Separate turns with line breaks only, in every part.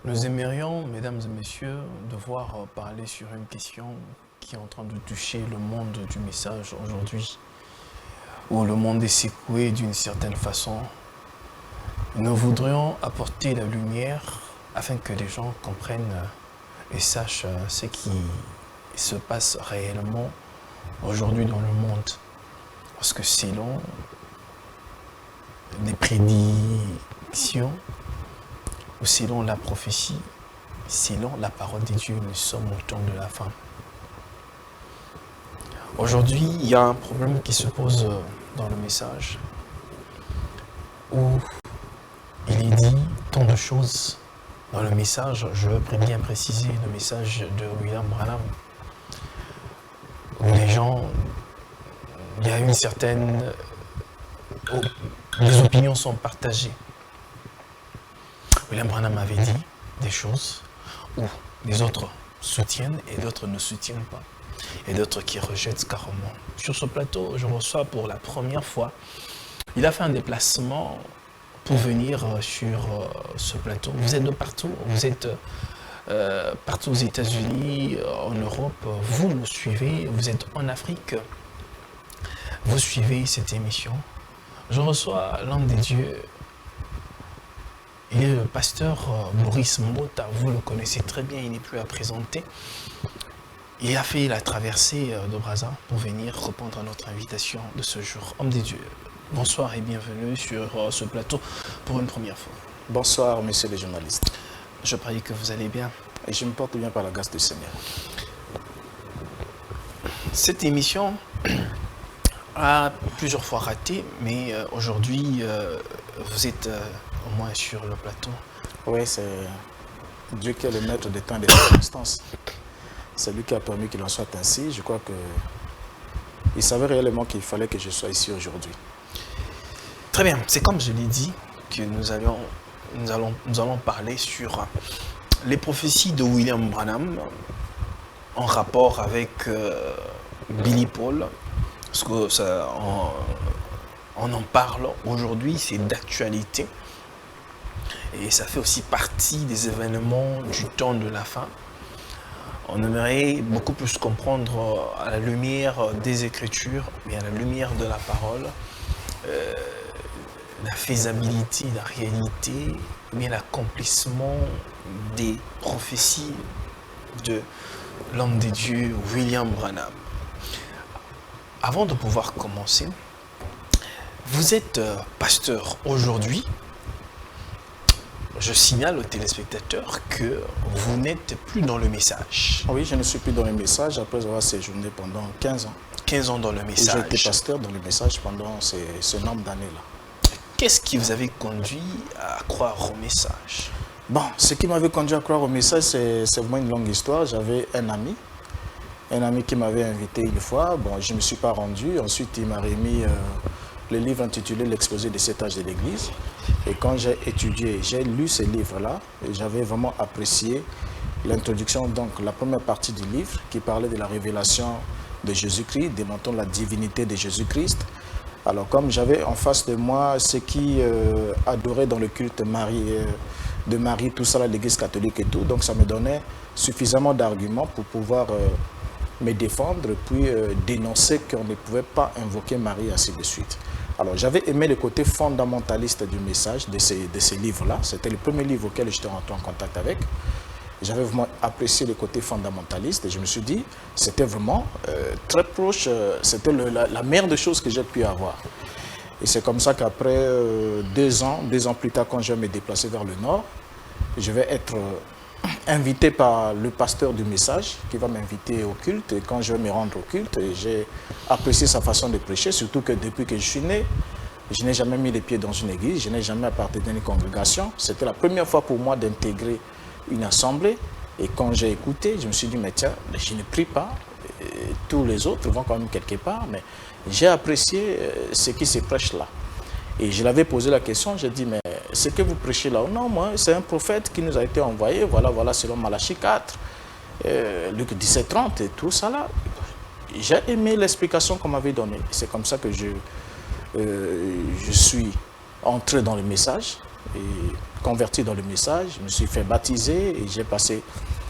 Nous aimerions, mesdames et messieurs, devoir parler sur une question qui est en train de toucher le monde du message aujourd'hui, où le monde est secoué d'une certaine façon. Nous voudrions apporter la lumière afin que les gens comprennent et sachent ce qui se passe réellement aujourd'hui dans le monde. Parce que selon les prédictions, ou selon la prophétie, selon la parole de Dieu, nous sommes au temps de la fin. Aujourd'hui, il y a un problème qui se pose dans le message, où il est dit tant de choses dans le message. Je veux bien préciser le message de William Branham, où les gens, il y a une certaine... les opinions sont partagées. William Branham avait dit des choses où les autres soutiennent et d'autres ne soutiennent pas. Et d'autres qui rejettent carrément. Sur ce plateau, je reçois pour la première fois, il a fait un déplacement pour venir sur ce plateau. Vous êtes de partout, vous êtes partout aux États-Unis, en Europe, vous nous suivez, vous êtes en Afrique, vous suivez cette émission. Je reçois l'homme des dieux. Il est le pasteur Maurice Mbota, vous le connaissez très bien, il n'est plus à présenter. Il a fait la traversée de Brazza pour venir répondre à notre invitation de ce jour. Homme des dieux, bonsoir et bienvenue sur ce plateau pour une première fois.
Bonsoir, messieurs les journalistes.
Je prie que vous allez bien.
Et je me porte bien par la grâce du Seigneur.
Cette émission a plusieurs fois raté, mais aujourd'hui, vous êtes au moins sur le plateau.
Oui, c'est Dieu qui est le maître des temps et des circonstances. C'est lui qui a permis qu'il en soit ainsi. Je crois qu'il savait réellement qu'il fallait que je sois ici aujourd'hui.
Très bien, c'est comme je l'ai dit que nous allons parler sur les prophéties de William Branham en rapport avec Billy Paul. Parce que ça, on en parle aujourd'hui, c'est d'actualité. Et ça fait aussi partie des événements du temps de la fin. On aimerait beaucoup plus comprendre à la lumière des Écritures, mais à la lumière de la parole, la faisabilité, la réalité, mais l'accomplissement des prophéties de l'homme de Dieu, William Branham. Avant de pouvoir commencer, vous êtes pasteur aujourd'hui. Je signale aux téléspectateurs que vous n'êtes plus dans le message.
Oui, je ne suis plus dans le message après avoir séjourné pendant 15 ans.
15 ans dans le message.
J'ai été pasteur dans le message pendant ce nombre d'années-là.
Qu'est-ce qui vous avait conduit à croire au message?
Bon, ce qui m'avait conduit à croire au message, c'est vraiment une longue histoire. J'avais un ami qui m'avait invité une fois. Bon, je ne me suis pas rendu. Ensuite, il m'a remis le livre intitulé L'exposé des 7 âges de l'Église. Et quand j'ai étudié, j'ai lu ce livre-là, j'avais vraiment apprécié l'introduction, donc la première partie du livre qui parlait de la révélation de Jésus-Christ, démontrant la divinité de Jésus-Christ. Alors comme j'avais en face de moi ceux qui adoraient dans le culte de Marie, tout ça, l'Église catholique et tout, donc ça me donnait suffisamment d'arguments pour pouvoir me défendre, puis dénoncer qu'on ne pouvait pas invoquer Marie, ainsi de suite. Alors, j'avais aimé le côté fondamentaliste du message de ces livres-là. C'était le premier livre auquel j'étais rentré en contact avec. J'avais vraiment apprécié le côté fondamentaliste et je me suis dit, c'était vraiment très proche, c'était la meilleure des choses que j'ai pu avoir. Et c'est comme ça qu'après 2 ans plus tard, quand je vais me déplacer vers le nord, je vais être invité par le pasteur du message qui va m'inviter au culte. Et quand je vais me rendre au culte, j'ai apprécié sa façon de prêcher, surtout que depuis que je suis né, je n'ai jamais mis les pieds dans une église, je n'ai jamais appartenu à une congrégation. C'était la première fois pour moi d'intégrer une assemblée. Et quand j'ai écouté, je me suis dit, mais tiens, je ne prie pas, tous les autres vont quand même quelque part, mais j'ai apprécié ce qui se prêche là. Et je l'avais posé la question, j'ai dit, mais ce que vous prêchez là, non, moi, c'est un prophète qui nous a été envoyé, voilà, selon Malachie 4, Luc 17:30 et tout ça là. J'ai aimé l'explication qu'on m'avait donnée. C'est comme ça que je suis entré dans le message. converti dans le message, je me suis fait baptiser et j'ai passé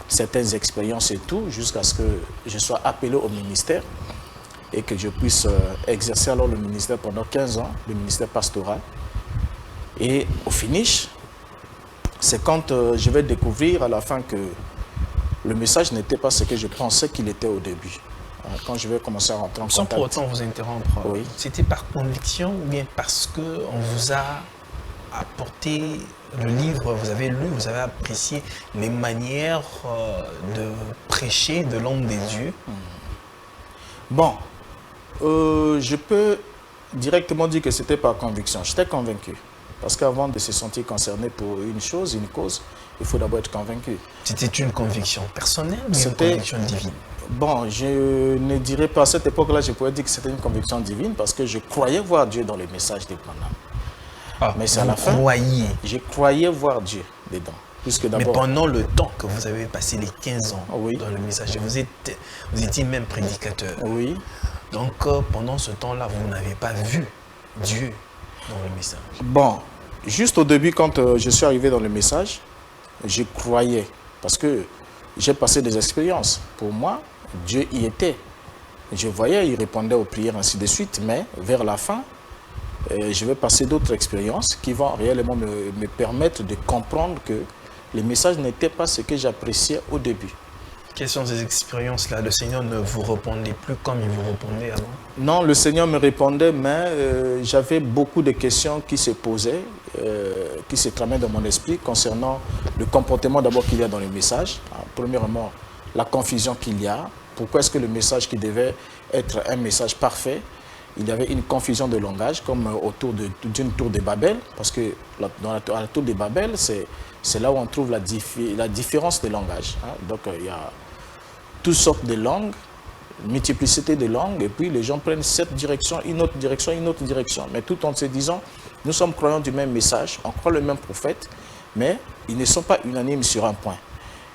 certaines expériences et tout, jusqu'à ce que je sois appelé au ministère et que je puisse exercer alors le ministère pendant 15 ans, le ministère pastoral. Et au finish, c'est quand je vais découvrir à la fin que le message n'était pas ce que je pensais qu'il était au début. Quand je vais commencer à rentrer en contact.
Sans pour autant vous interrompre,
oui.
C'était par conviction ou bien parce qu'on vous a apporté le livre, vous avez lu, vous avez apprécié les manières de prêcher de l'homme des dieux?
Bon, je peux directement dire que c'était par conviction. J'étais convaincu. Parce qu'avant de se sentir concerné pour une chose, une cause, il faut d'abord être convaincu.
C'était une conviction personnelle ou une conviction divine?
Bon, je ne dirais pas à cette époque-là, je pourrais dire que c'était une conviction divine parce que je croyais voir Dieu dans les messages des Branham. Mais c'est à la fin, je croyais voir Dieu dedans.
Mais pendant le temps que vous avez passé les 15 ans dans le message, vous étiez même prédicateur.
Oui.
Donc pendant ce temps-là, vous n'avez pas vu Dieu dans le message.
Bon, juste au début, quand je suis arrivé dans le message, je croyais parce que j'ai passé des expériences. Pour moi, Dieu y était. Je voyais, il répondait aux prières, ainsi de suite, mais vers la fin, je vais passer d'autres expériences qui vont réellement me permettre de comprendre que les messages n'étaient pas ce que j'appréciais au début.
Quelles sont ces expériences-là? Le Seigneur ne vous répondait plus comme il vous répondait avant?
Non, le Seigneur me répondait, mais j'avais beaucoup de questions qui se posaient, qui se tramaient dans mon esprit concernant le comportement d'abord qu'il y a dans le message. Premièrement, la confusion qu'il y a. Pourquoi est-ce que le message qui devait être un message parfait, il y avait une confusion de langage comme autour d'une tour de Babel, parce que dans la tour de Babel, c'est là où on trouve la différence de langage. Donc il y a toutes sortes de langues, multiplicité de langues, et puis les gens prennent cette direction, une autre direction, une autre direction. Mais tout en se disant, nous sommes croyants du même message, on croit le même prophète, mais ils ne sont pas unanimes sur un point.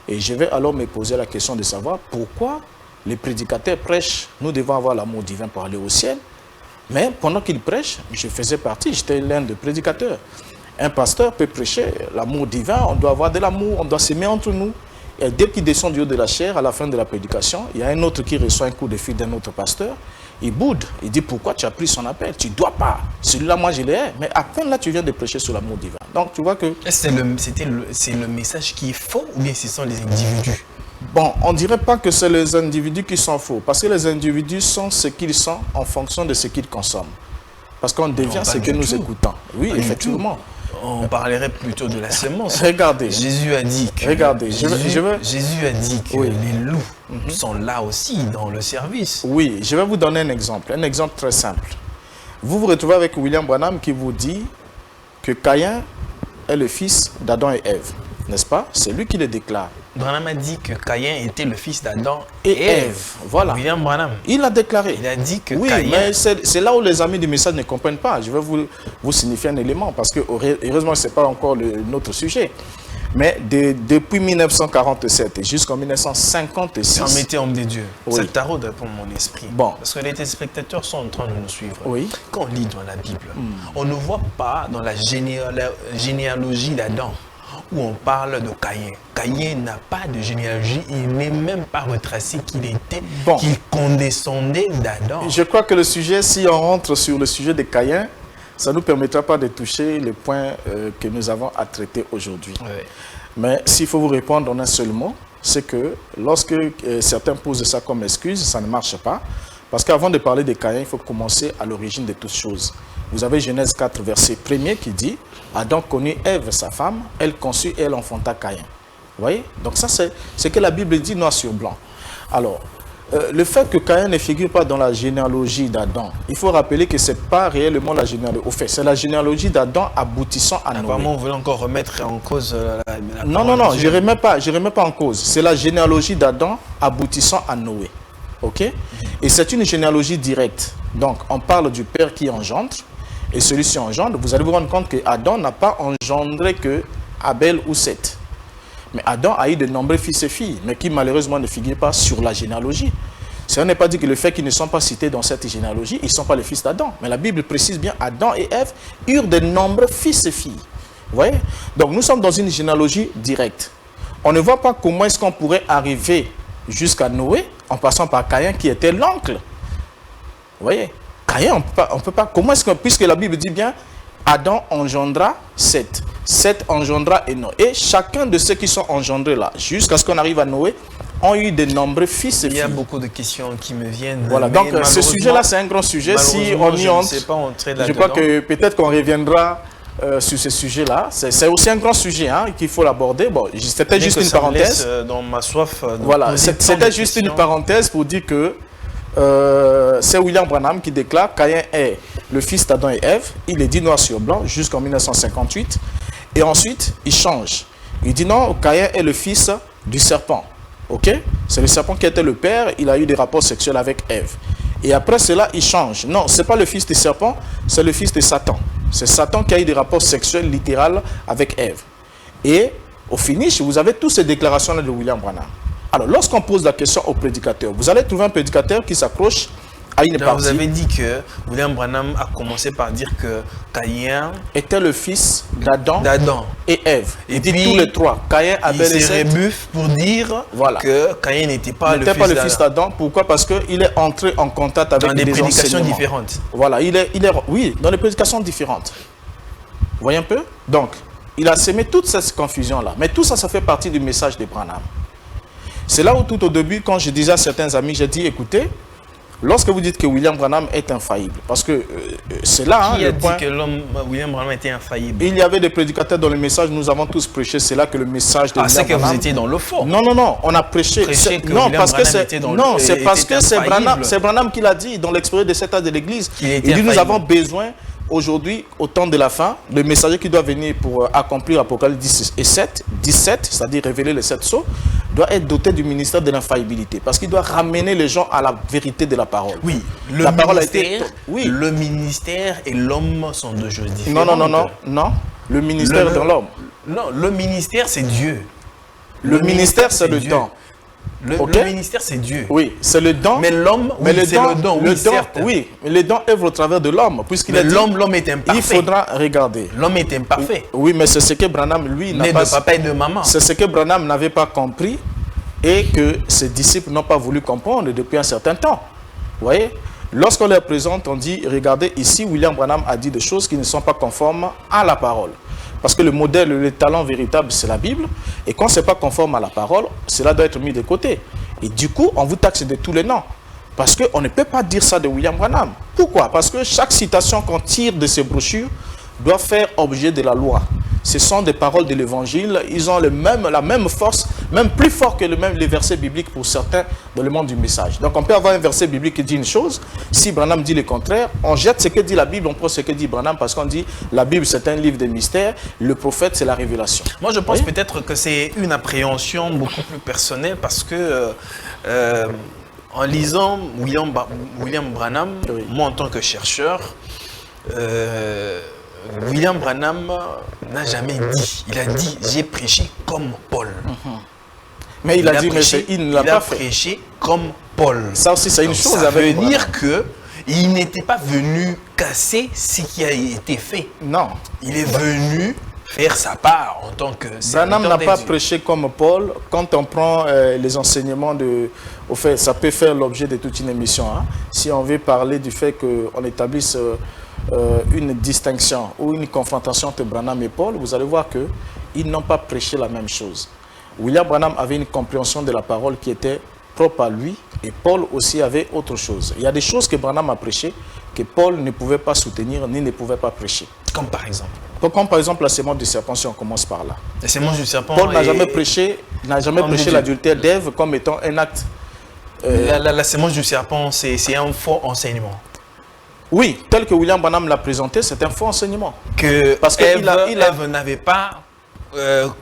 Et je vais alors me poser la question de savoir pourquoi les prédicateurs prêchent, nous devons avoir l'amour divin pour aller au ciel, mais pendant qu'ils prêchent, je faisais partie, j'étais l'un des prédicateurs. Un pasteur peut prêcher l'amour divin, on doit avoir de l'amour, on doit s'aimer entre nous. Et dès qu'il descend du haut de la chair, à la fin de la prédication, il y a un autre qui reçoit un coup de fil d'un autre pasteur. Il boude, il dit pourquoi tu as pris son appel? Tu ne dois pas. Celui-là, moi je l'ai. Mais à peine là, tu viens de prêcher sur l'amour divin. Donc tu vois que...
C'est le message qui est faux ou bien ce sont les individus?
Bon, on ne dirait pas que c'est les individus qui sont faux. Parce que les individus sont ce qu'ils sont en fonction de ce qu'ils consomment. Parce qu'on devient ce que nous écoutons. Oui, effectivement.
On parlerait plutôt de la sémence.
Regardez.
Jésus a dit que, Jésus a dit que les loups sont là aussi dans le service.
Oui, je vais vous donner un exemple très simple. Vous vous retrouvez avec William Branham qui vous dit que Caïn est le fils d'Adam et Ève, n'est-ce pas? C'est lui qui le déclare.
Branham a dit que Caïn était le fils d'Adam
et Ève. Voilà.
William Branham.
Il l'a déclaré.
Il a dit que
oui,
Caïn...
mais c'est là où les amis du message ne comprennent pas. Je vais vous signifier un élément parce que heureusement, ce n'est pas encore notre sujet. Mais depuis 1947 jusqu'en 1956...
En mettez homme de Dieu. Oui. Ça taraude pour mon esprit.
Bon.
Parce que les téléspectateurs sont en train de nous suivre.
Oui.
Quand on lit dans la Bible, on ne voit pas dans la généalogie d'Adam où on parle de Caïn. Caïn n'a pas de généalogie, il n'est même pas retracé qu'il condescendait d'Adam.
Je crois que le sujet, si on rentre sur le sujet de Caïn, ça ne nous permettra pas de toucher les points que nous avons à traiter aujourd'hui.
Oui.
Mais s'il faut vous répondre en un seul mot, c'est que lorsque certains posent ça comme excuse, ça ne marche pas. Parce qu'avant de parler de Caïn, il faut commencer à l'origine de toutes choses. Vous avez Genèse 4, verset 1er qui dit « Adam connut Ève, sa femme, elle conçut et elle enfanta Caïn. » Vous voyez? Donc ça, c'est ce que la Bible dit noir sur blanc. Alors, le fait que Caïn ne figure pas dans la généalogie d'Adam, il faut rappeler que ce n'est pas réellement la généalogie. Au fait, c'est la généalogie d'Adam aboutissant à Noé.
Apparemment, vous voulez encore remettre en cause la
Non, je ne remets pas en cause. C'est la généalogie d'Adam aboutissant à Noé. Ok? Et c'est une généalogie directe. Donc, on parle du père qui engendre, et celui-ci engendre. Vous allez vous rendre compte que Adam n'a pas engendré que Abel ou Seth. Mais Adam a eu de nombreux fils et filles, mais qui malheureusement ne figurent pas sur la généalogie. Ça n'est pas dit que le fait qu'ils ne sont pas cités dans cette généalogie, ils ne sont pas les fils d'Adam. Mais la Bible précise bien, Adam et Ève eurent de nombreux fils et filles. Vous voyez? Donc nous sommes dans une généalogie directe. On ne voit pas comment est-ce qu'on pourrait arriver jusqu'à Noé en passant par Caïn qui était l'oncle. Vous voyez? Caïn, on peut pas. Comment est-ce que, puisque la Bible dit bien, Adam engendra Seth. Seth engendra Enoch. Et chacun de ceux qui sont engendrés là, jusqu'à ce qu'on arrive à Noé, ont eu de nombreux fils et filles.
Il y a beaucoup de questions qui me viennent.
Voilà, donc ce sujet-là, c'est un grand sujet. Si on y entre, je crois que peut-être qu'on reviendra sur ce sujet-là. C'est aussi un grand sujet hein, qu'il faut l'aborder. Bon, c'était juste une parenthèse.
Dans ma soif.
Voilà, c'était juste une parenthèse pour dire que c'est William Branham qui déclare Caïn est le fils d'Adam et Ève. Il est dit noir sur blanc jusqu'en 1958. Et ensuite, il change. Il dit non, Caïn est le fils du serpent. Ok? C'est le serpent qui était le père. Il a eu des rapports sexuels avec Ève. Et après cela, il change. Non, ce n'est pas le fils du serpent, c'est le fils de Satan. C'est Satan qui a eu des rapports sexuels littéraux avec Ève. Et au finish, vous avez toutes ces déclarations-là de William Branham. Alors, lorsqu'on pose la question au prédicateur, vous allez trouver un prédicateur qui s'accroche à une partie.
Vous avez dit que William Branham a commencé par dire que Caïn
était le fils d'Adam et Ève.
Et
dit
puis,
tous les trois. Caïn, Abel et Seth.
Il se rebuffe pour dire que Caïn n'était pas le fils
d'Adam. Pourquoi? Parce qu'il est entré en contact avec des
prédications différentes.
Voilà, oui, dans des prédications différentes. Vous voyez un peu? Donc, il a sémé toute cette confusion-là. Mais tout ça, ça fait partie du message de Branham. C'est là où tout au début, quand je disais à certains amis, j'ai dit, écoutez, lorsque vous dites que William Branham est infaillible, parce que c'est là
le point... Qui a dit que William Branham était infaillible?
Il y avait des prédicateurs dans le message, nous avons tous prêché, c'est là que le message de William
Branham...
c'est
que vous étiez dans le fond.
Non, on a prêché...
non, parce que
c'est Branham qui l'a dit dans l'exposé de cet âge de l'Église. Il dit, nous avons besoin... Aujourd'hui, au temps de la fin, le messager qui doit venir pour accomplir Apocalypse 17, c'est-à-dire révéler les 7 sceaux, doit être doté du ministère de l'infaillibilité. Parce qu'il doit ramener les gens à la vérité de la parole.
Oui, le ministère et l'homme sont deux choses différentes.
Non. Le ministère dans l'homme.
Non, le ministère, c'est Dieu.
Le ministère, c'est le don.
Le ministère, c'est Dieu.
Oui, c'est le don.
Mais l'homme, c'est le don.
Oui, mais le don œuvre au travers de l'homme.
L'homme est imparfait.
Il faudra regarder.
L'homme est imparfait.
Oui, mais c'est ce que Branham, lui, n'a pas...
de papa et de maman.
C'est ce que Branham n'avait pas compris et que ses disciples n'ont pas voulu comprendre depuis un certain temps. Vous voyez? Lorsqu'on les présente, on dit, regardez, ici, William Branham a dit des choses qui ne sont pas conformes à la parole. Parce que le modèle, le talent véritable, c'est la Bible. Et quand ce n'est pas conforme à la parole, cela doit être mis de côté. Et du coup, on vous taxe de tous les noms. Parce qu'on ne peut pas dire ça de William Branham. Pourquoi? Parce que chaque citation qu'on tire de ces brochures doit faire objet de la loi. Ce sont des paroles de l'évangile. Ils ont la même force, même plus fort que les versets bibliques pour certains dans le monde du message. Donc on peut avoir un verset biblique qui dit une chose. Si Branham dit le contraire, on jette ce que dit la Bible, on prend ce que dit Branham parce qu'on dit la Bible c'est un livre de mystères, le prophète c'est la révélation.
Moi je pense peut-être que c'est une appréhension beaucoup plus personnelle parce que en lisant William Branham, moi en tant que chercheur, William Branham n'a jamais dit. Il a dit, j'ai prêché comme Paul.
Mais il a dit, mais il ne l'a pas fait.
Il a prêché comme Paul.
Ça aussi, c'est une chose.
Ça veut dire qu'il n'était pas venu casser ce qui a été fait.
Non.
Il est venu faire sa part en tant que...
Branham n'a pas prêché comme Paul. Quand on prend les enseignements de... Au fait, ça peut faire l'objet de toute une émission. Hein. Si on veut parler du fait qu'on établisse... une distinction ou une confrontation entre Branham et Paul, vous allez voir qu'ils n'ont pas prêché la même chose. William Branham avait une compréhension de la parole qui était propre à lui et Paul aussi avait autre chose. Il y a des choses que Branham a prêchées que Paul ne pouvait pas soutenir ni ne pouvait pas prêcher.
Comme par exemple?
Comme par exemple la sémence du serpent, si on commence par là.
La sémence du serpent.
Paul n'a jamais prêché l'adultère d'Ève comme étant un acte.
La sémence du serpent, c'est un faux enseignement.
Oui, tel que William Branham l'a présenté, c'est un faux enseignement.
Parce que Ève n'avait pas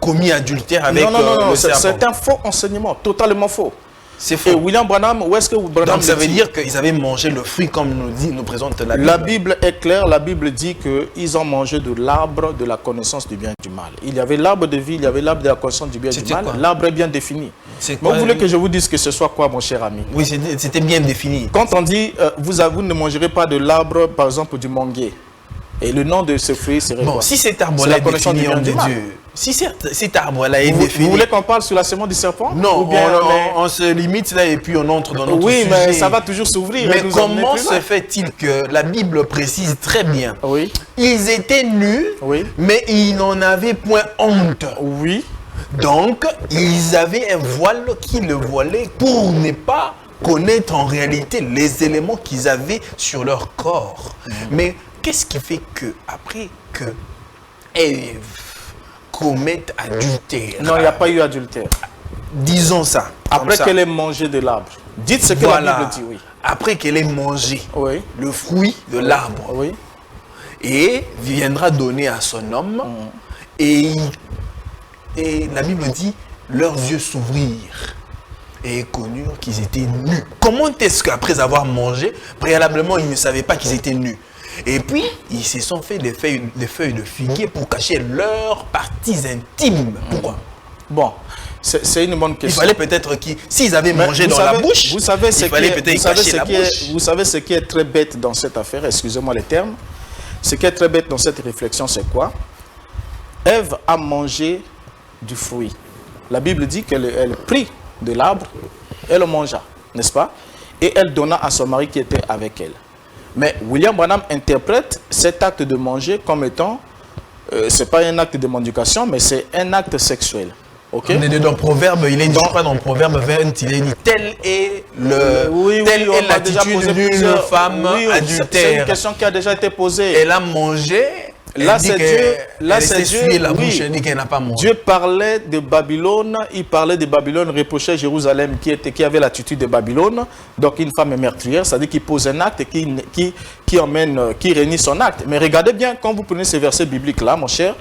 commis adultère avec le serpent.
C'est un faux enseignement, totalement faux.
C'est faux.
Et William Branham, où est-ce que Branham...
Donc ça veut dire qu'ils avaient mangé le fruit comme nous présente la Bible.
La Bible est claire, la Bible dit qu'ils ont mangé de l'arbre de la connaissance du bien et du mal. Il y avait l'arbre de vie, il y avait l'arbre de la connaissance du bien et du mal. L'arbre est bien défini. Vous voulez que je vous dise que ce soit quoi, mon cher ami?
Oui, c'était bien défini.
Quand on dit, vous ne mangerez pas de l'arbre, par exemple, du manguier. Et le nom de ce fruit serait
Bon,
quoi?
si cet arbre-là est défini homme de Dieu, si cet arbre-là est défini...
Vous voulez qu'on parle sur la semence du serpent?
Non,
ou bien
on se limite là et puis on entre dans notre
oui,
sujet.
mais ça va toujours s'ouvrir.
Mais comment se fait-il que la Bible précise très bien,
oui,
ils étaient nus,
oui,
mais ils n'en avaient point honte.
Oui.
Donc, ils avaient un voile qui le voilait pour ne pas connaître en réalité les éléments qu'ils avaient sur leur corps. Mais qu'est-ce qui fait que après que Ève commette adultère?
Non, il n'y a pas eu adultère.
Disons ça.
Après qu'elle ait mangé de l'arbre. Dites ce que la Bible dit, oui.
Après qu'elle ait mangé le fruit de l'arbre.
Oui.
Et viendra donner à son homme. Et la Bible dit, leurs yeux s'ouvrirent et connurent qu'ils étaient nus. Comment est-ce qu'après avoir mangé, préalablement, ils ne savaient pas qu'ils étaient nus? Et puis, ils se sont fait des feuilles de figuier pour cacher leurs parties intimes. Pourquoi?
Bon, c'est une bonne question.
Il fallait peut-être qu'ils, s'ils avaient mangé dans la bouche,
vous savez
il fallait peut-être cacher la bouche.
Vous savez ce qui est très bête dans cette affaire, excusez-moi les termes. Ce qui est très bête dans cette réflexion, c'est quoi? Ève a mangé du fruit. La Bible dit qu'elle prit de l'arbre, elle le mangea, n'est-ce pas? Et elle donna à son mari qui était avec elle. Mais William Branham interprète cet acte de manger comme étant, c'est pas un acte de mendication, mais c'est un acte sexuel. Ok?
On est dans le proverbe, il est dit, je crois dans le proverbe 20, il est dit, tel est l'attitude d'une femme adultère.
C'est une question qui a déjà été posée.
Elle a mangé.
Là, c'est Dieu. Là, c'est Dieu.
La bouche, elle dit qu'elle n'a pas mangé.
Dieu parlait de Babylone. Il parlait de Babylone, reprochait Jérusalem qui avait l'attitude de Babylone. Donc, une femme est meurtrière, c'est-à-dire qu'il pose un acte et qui réunit son acte. Mais regardez bien, quand vous prenez ces versets bibliques-là, mon cher,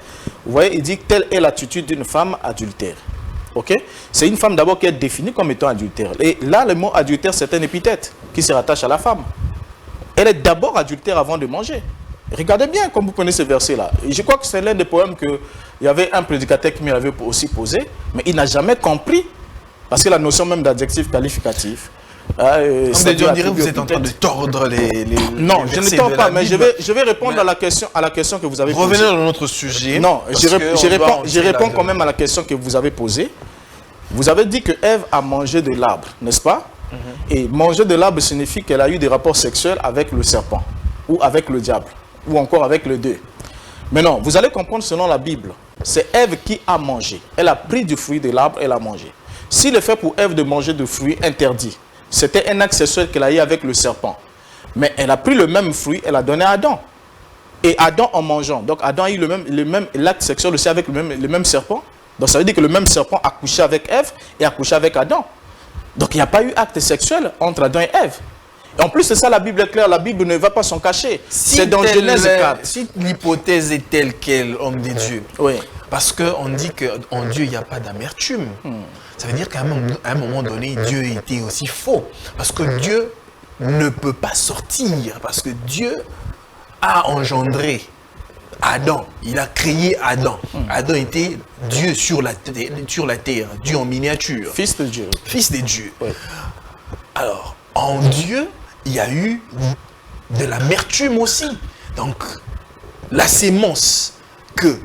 vous voyez, il dit que telle est l'attitude d'une femme adultère. Ok? C'est une femme d'abord qui est définie comme étant adultère. Et là, le mot adultère, c'est un épithète qui se rattache à la femme. Elle est d'abord adultère avant de manger. Regardez bien comme vous prenez ce verset-là. Je crois que c'est l'un des poèmes qu'il y avait un prédicateur qui m'avait aussi posé, mais il n'a jamais compris, parce que la notion même d'adjectif qualificatif...
on dirait que vous êtes en train de tordre les
non, je ne tords pas, mais je vais répondre à la question que vous avez posée.
Revenez dans notre sujet.
Non, je réponds quand même à la question que vous avez posée. Vous avez dit que Ève a mangé de l'arbre, n'est-ce pas? Et manger de l'arbre signifie qu'elle a eu des rapports sexuels avec le serpent, ou avec le diable, ou encore avec le deux. Mais non, vous allez comprendre selon la Bible, c'est Ève qui a mangé. Elle a pris du fruit de l'arbre, elle a mangé. Si le fait pour Ève de manger du fruit interdit, c'était un acte sexuel qu'elle a eu avec le serpent. Mais elle a pris le même fruit, elle a donné à Adam. Et Adam en mangeant, donc Adam a eu l'acte sexuel aussi avec le même serpent. Donc ça veut dire que le même serpent a couché avec Ève et a couché avec Adam. Donc il n'y a pas eu acte sexuel entre Adam et Ève. Et en plus, c'est ça la Bible est claire, la Bible ne va pas s'en cacher. C'est dans Genèse 4.
Si l'hypothèse est telle qu'elle, homme des dieux,
oui.
Parce qu'on dit qu'en Dieu, il n'y a pas d'amertume. Ça veut dire qu'à un moment donné, Dieu était aussi faux. Parce que Dieu ne peut pas sortir. Parce que Dieu a engendré Adam. Il a créé Adam. Adam était Dieu sur la terre. Dieu en miniature.
Fils de Dieu.
Fils de Dieu.
Oui.
Alors, en Dieu, il y a eu de l'amertume aussi. Donc, la sémence que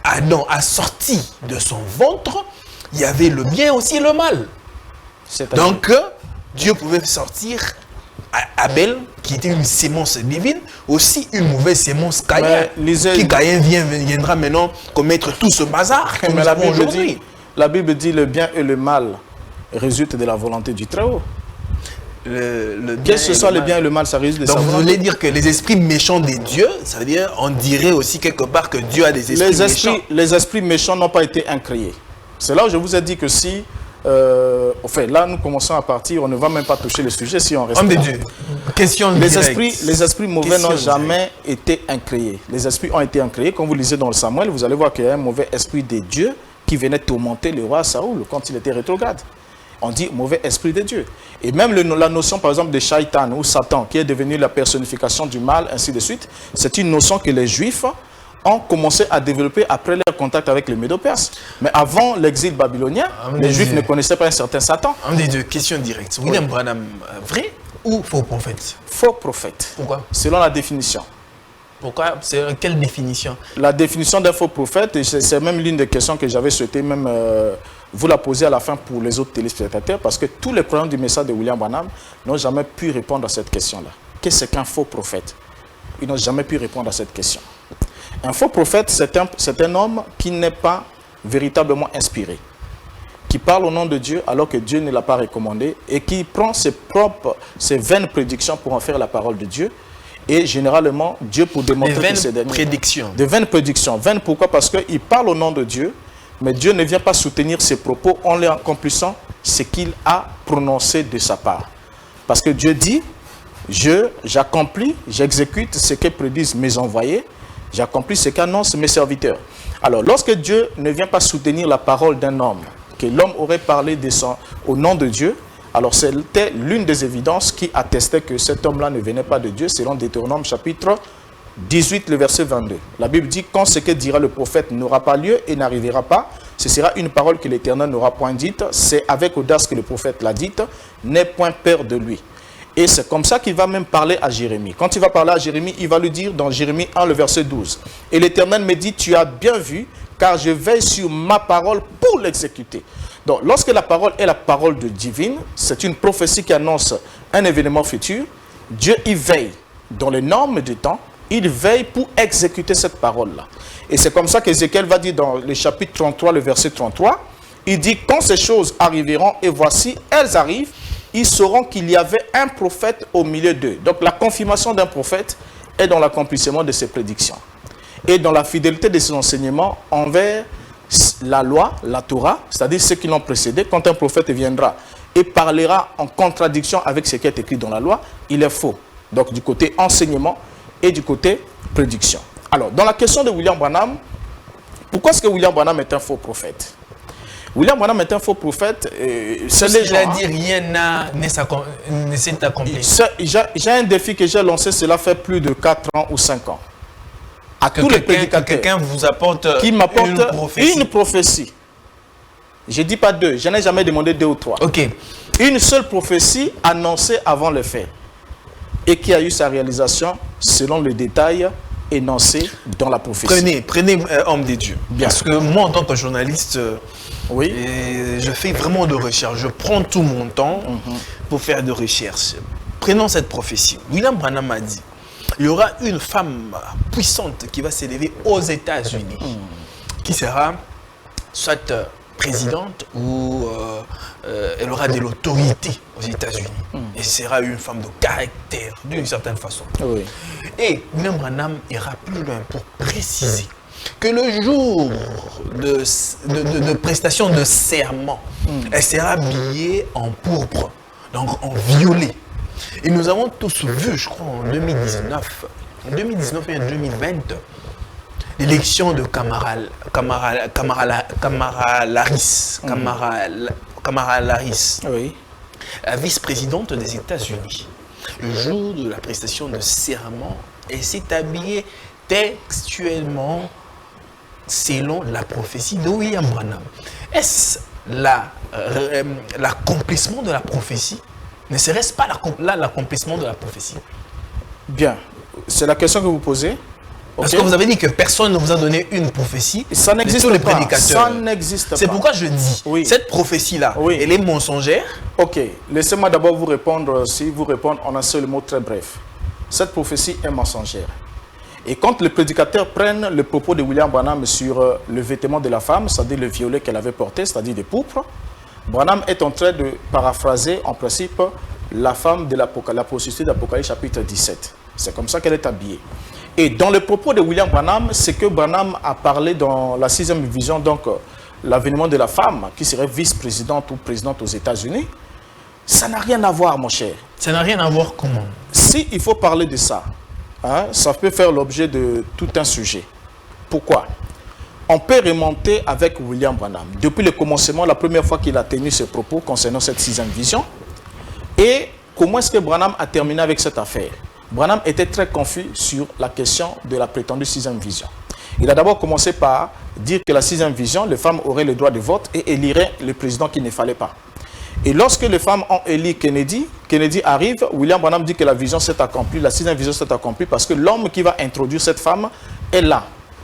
Adam a sorti de son ventre, il y avait le bien aussi et le mal. Donc, Dieu pouvait sortir Abel, qui était une sémence divine, aussi une mauvaise sémence Caïn, qui Caïn viendra maintenant commettre tout ce bazar que nous avons aujourd'hui.
La Bible dit le bien et le mal résultent de la volonté du Très-Haut. Qu'est-ce que ce soit le bien et le mal, ça résulte de sa volonté.
Donc vous voulez dire que les esprits méchants des dieux, ça veut dire, on dirait aussi quelque part que Dieu a des esprits méchants.
Les esprits méchants n'ont pas été incréés. C'est là où je vous ai dit que si, enfin là nous commençons à partir, on ne va même pas toucher le sujet si on reste
Homme
là.
de Dieu, question directe.
Les esprits mauvais n'ont jamais été incréés. Les esprits ont été incréés. Quand vous lisez dans le Samuel, vous allez voir qu'il y a un mauvais esprit des dieux qui venait tourmenter le roi Saoul quand il était rétrograde. On dit mauvais esprit de Dieu. Et même la notion, par exemple, de Shaitan ou Satan, qui est devenu la personnification du mal, ainsi de suite, c'est une notion que les Juifs ont commencé à développer après leur contact avec les Médo-Perses. Mais avant l'exil babylonien, les Juifs ne connaissaient pas un certain Satan.
On dit deux questions directes. William Branham, vrai ou faux prophète?
Faux prophète.
Pourquoi?
Selon la définition.
Pourquoi? C'est quelle définition?
La définition d'un faux prophète, et c'est même l'une des questions que j'avais souhaité même vous la poser à la fin pour les autres téléspectateurs, parce que tous les croyants du message de William Branham n'ont jamais pu répondre à cette question-là. Qu'est-ce qu'un faux prophète? Ils n'ont jamais pu répondre à cette question. Un faux prophète, c'est un homme qui n'est pas véritablement inspiré, qui parle au nom de Dieu alors que Dieu ne l'a pas recommandé et qui prend ses vaines prédictions pour en faire la parole de Dieu. Et généralement, Dieu pour démontrer que c'est des
prédictions.
De vaines prédictions. Vaines pourquoi? Parce qu'il parle au nom de Dieu, mais Dieu ne vient pas soutenir ses propos en les accomplissant ce qu'il a prononcé de sa part. Parce que Dieu dit, j'accomplis, j'exécute ce que prédisent mes envoyés, j'accomplis ce qu'annoncent mes serviteurs. Alors, lorsque Dieu ne vient pas soutenir la parole d'un homme, que l'homme aurait parlé au nom de Dieu, alors c'était l'une des évidences qui attestait que cet homme-là ne venait pas de Dieu, selon Deutéronome chapitre 18, le verset 22. La Bible dit, quand ce que dira le prophète n'aura pas lieu et n'arrivera pas, ce sera une parole que l'Éternel n'aura point dite, c'est avec audace que le prophète l'a dite, n'aie point peur de lui. Et c'est comme ça qu'il va même parler à Jérémie. Quand il va parler à Jérémie, il va lui dire dans Jérémie 1, le verset 12. Et l'Éternel me dit, tu as bien vu, car je veille sur ma parole pour l'exécuter. Donc, lorsque la parole est la parole de divine, c'est une prophétie qui annonce un événement futur. Dieu y veille dans les normes du temps. Il veille pour exécuter cette parole-là. Et c'est comme ça qu'Ézéchiel va dire dans le chapitre 33, le verset 33, il dit, quand ces choses arriveront, et voici, elles arrivent, ils sauront qu'il y avait un prophète au milieu d'eux. Donc la confirmation d'un prophète est dans l'accomplissement de ses prédictions. Et dans la fidélité de ses enseignements envers la loi, la Torah, c'est-à-dire ceux qui l'ont précédé. Quand un prophète viendra et parlera en contradiction avec ce qui est écrit dans la loi, il est faux. Donc du côté enseignement et du côté prédiction. Alors, dans la question de William Branham, pourquoi est-ce que William Branham est un faux prophète? William Branham est un faux prophèète.
C'est les gens. Il a dit rien ne s'est accompli.
J'ai un défi que j'ai lancé, cela fait plus de 4 ans ou 5 ans. À tous les prédicateurs.
Quelqu'un vous apporte
une prophétie. Je ne dis pas 2, je n'ai jamais demandé 2 ou 3.
Ok.
Une seule prophétie annoncée avant les faits et qui a eu sa réalisation selon les détails énoncés dans la prophétie.
Prenez homme de Dieu.
Bien.
Parce que moi, en tant que journaliste,
oui.
Je fais vraiment de recherche. Je prends tout mon temps pour faire de recherche. Prenons cette prophétie. William Branham a dit, il y aura une femme puissante qui va s'élever aux États-Unis, qui sera soit présidente ou elle aura de l'autorité aux États-Unis. Et sera une femme de caractère, d'une certaine façon.
Oui.
Et William Branham ira plus loin pour préciser que le jour de prestation de serment, elle sera habillée en pourpre, donc en violet. Et nous avons tous vu, je crois, en 2019 et en 2020, l'élection de Kamala Harris,
oui,
la vice-présidente des États-Unis. Le jour de la prestation de serment, elle s'est habillée textuellement selon la prophétie de William Branham. Est-ce l'accomplissement de la prophétie? Ne serait-ce pas l'accomplissement de la prophétie?
Bien. C'est la question que vous posez.
Parce que vous avez dit que personne ne vous a donné une prophétie.
Ça n'existe pas. Ça n'existe pas.
C'est pourquoi je dis, cette prophétie-là, elle est mensongère.
Ok. Laissez-moi d'abord vous répondre, en un seul mot très bref. Cette prophétie est mensongère. Et quand les prédicateurs prennent le propos de William Branham sur le vêtement de la femme, c'est-à-dire le violet qu'elle avait porté, c'est-à-dire des pourpres, Branham est en train de paraphraser en principe la femme de la prostituée d'Apocalypse chapitre 17. C'est comme ça qu'elle est habillée. Et dans le propos de William Branham, c'est que Branham a parlé dans la 6e vision, donc l'avènement de la femme qui serait vice-présidente ou présidente aux États-Unis. Ça n'a rien à voir, mon cher.
Ça n'a rien à voir comment?
Si il faut parler de ça, ça peut faire l'objet de tout un sujet. Pourquoi? On peut remonter avec William Branham. Depuis le commencement, la première fois qu'il a tenu ses propos concernant cette 6e vision. Et comment est-ce que Branham a terminé avec cette affaire? Branham était très confus sur la question de la prétendue 6e vision. Il a d'abord commencé par dire que la 6e vision, les femmes auraient le droit de vote et éliraient le président qu'il ne fallait pas. Et lorsque les femmes ont élu Kennedy, Kennedy arrive, William Branham dit que la vision s'est accomplie, la 6e vision s'est accomplie parce que l'homme qui va introduire cette femme est là.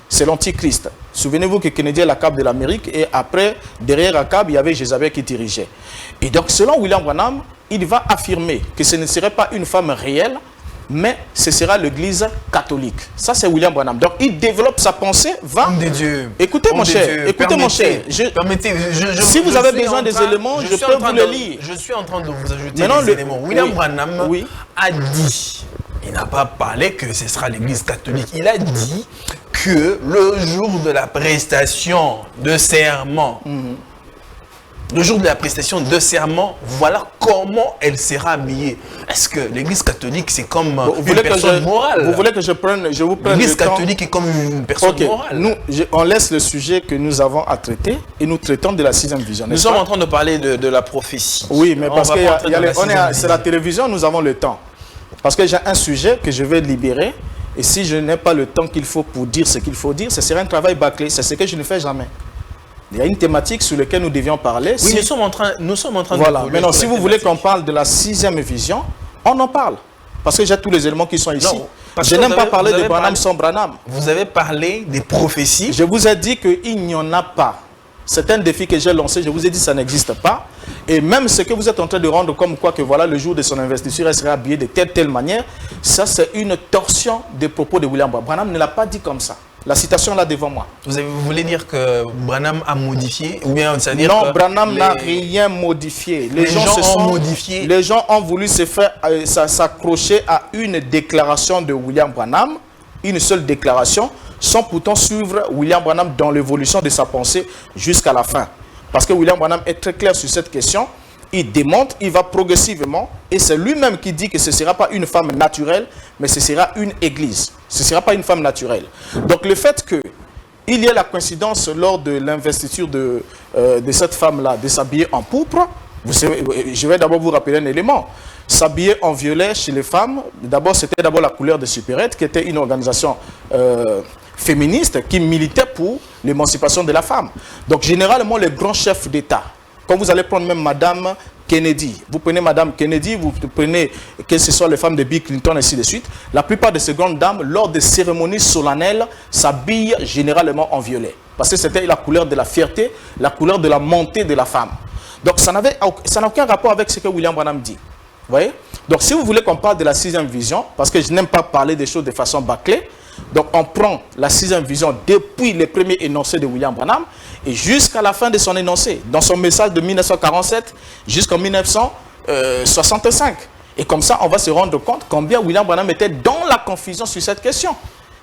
C'est l'Antichrist. Souvenez-vous que Kennedy est la cape de l'Amérique et après, derrière la cape, il y avait Jézabel qui dirigeait. Et donc, selon William Branham, il va affirmer que ce ne serait pas une femme réelle, mais ce sera l'Église catholique. Ça, c'est William Branham. Donc, il développe sa pensée.
Homme de Dieu.
Écoutez, mon cher. Écoutez, mon cher. Si vous avez besoin des éléments, je peux vous les lire.
Je suis en train de vous ajouter des éléments. William Branham a dit, il n'a pas parlé que ce sera l'Église catholique. Il a dit que le jour de la prestation de serment, le jour de la prestation de serment, voilà comment elle sera habillée. Est-ce que l'Église catholique, c'est comme une personne morale?
Vous voulez que je vous prenne
l'Église catholique est comme une personne morale.
On laisse le sujet que nous avons à traiter et nous traitons de la 6e vision.
Nous sommes en train de parler de la prophétie.
Oui, mais parce que c'est la télévision, nous avons le temps. Parce que j'ai un sujet que je vais libérer et si je n'ai pas le temps qu'il faut pour dire ce qu'il faut dire, ce serait un travail bâclé. C'est ce que je ne fais jamais. Il y a une thématique sur laquelle nous devions parler.
Oui, nous sommes en train
voilà. Maintenant, si vous voulez qu'on parle de la 6e vision, on en parle. Parce que j'ai tous les éléments qui sont ici.
Non,
je n'aime pas parler de Branham sans Branham.
Vous avez parlé des prophéties.
Je vous ai dit qu'il n'y en a pas. C'est un défi que j'ai lancé. Je vous ai dit que ça n'existe pas. Et même ce que vous êtes en train de rendre comme quoi que voilà, le jour de son investiture, elle sera habillée de telle manière, ça c'est une torsion des propos de William Branham. Branham ne l'a pas dit comme ça. La citation là devant moi.
Vous voulez dire que Branham a modifié ou bien ça dire
non, Branham n'a rien modifié.
Les gens ont modifié.
Les gens ont voulu se faire s'accrocher à une déclaration de William Branham, une seule déclaration, sans pourtant suivre William Branham dans l'évolution de sa pensée jusqu'à la fin. Parce que William Branham est très clair sur cette question. Il démontre, il va progressivement, et c'est lui-même qui dit que ce ne sera pas une femme naturelle, mais ce sera une église. Ce ne sera pas une femme naturelle. Donc le fait qu'il y ait la coïncidence lors de l'investiture de cette femme-là, de s'habiller en pourpre, vous savez, je vais d'abord vous rappeler un élément. S'habiller en violet chez les femmes, d'abord c'était d'abord la couleur de Supérette, qui était une organisation féministe qui militait pour l'émancipation de la femme. Donc généralement les grands chefs d'État, quand vous allez prendre même Madame Kennedy, vous prenez Madame Kennedy, vous prenez que ce soit les femmes de Bill Clinton, ainsi de suite, la plupart de ces grandes dames, lors des cérémonies solennelles, s'habillent généralement en violet. Parce que c'était la couleur de la fierté, la couleur de la montée de la femme. Donc ça n'a aucun rapport avec ce que William Branham dit. Vous voyez? Donc si vous voulez qu'on parle de la 6e vision, parce que je n'aime pas parler des choses de façon bâclée, donc on prend la 6e vision depuis les premiers énoncés de William Branham et jusqu'à la fin de son énoncé, dans son message de 1947 jusqu'en 1965. Et comme ça, on va se rendre compte combien William Branham était dans la confusion sur cette question,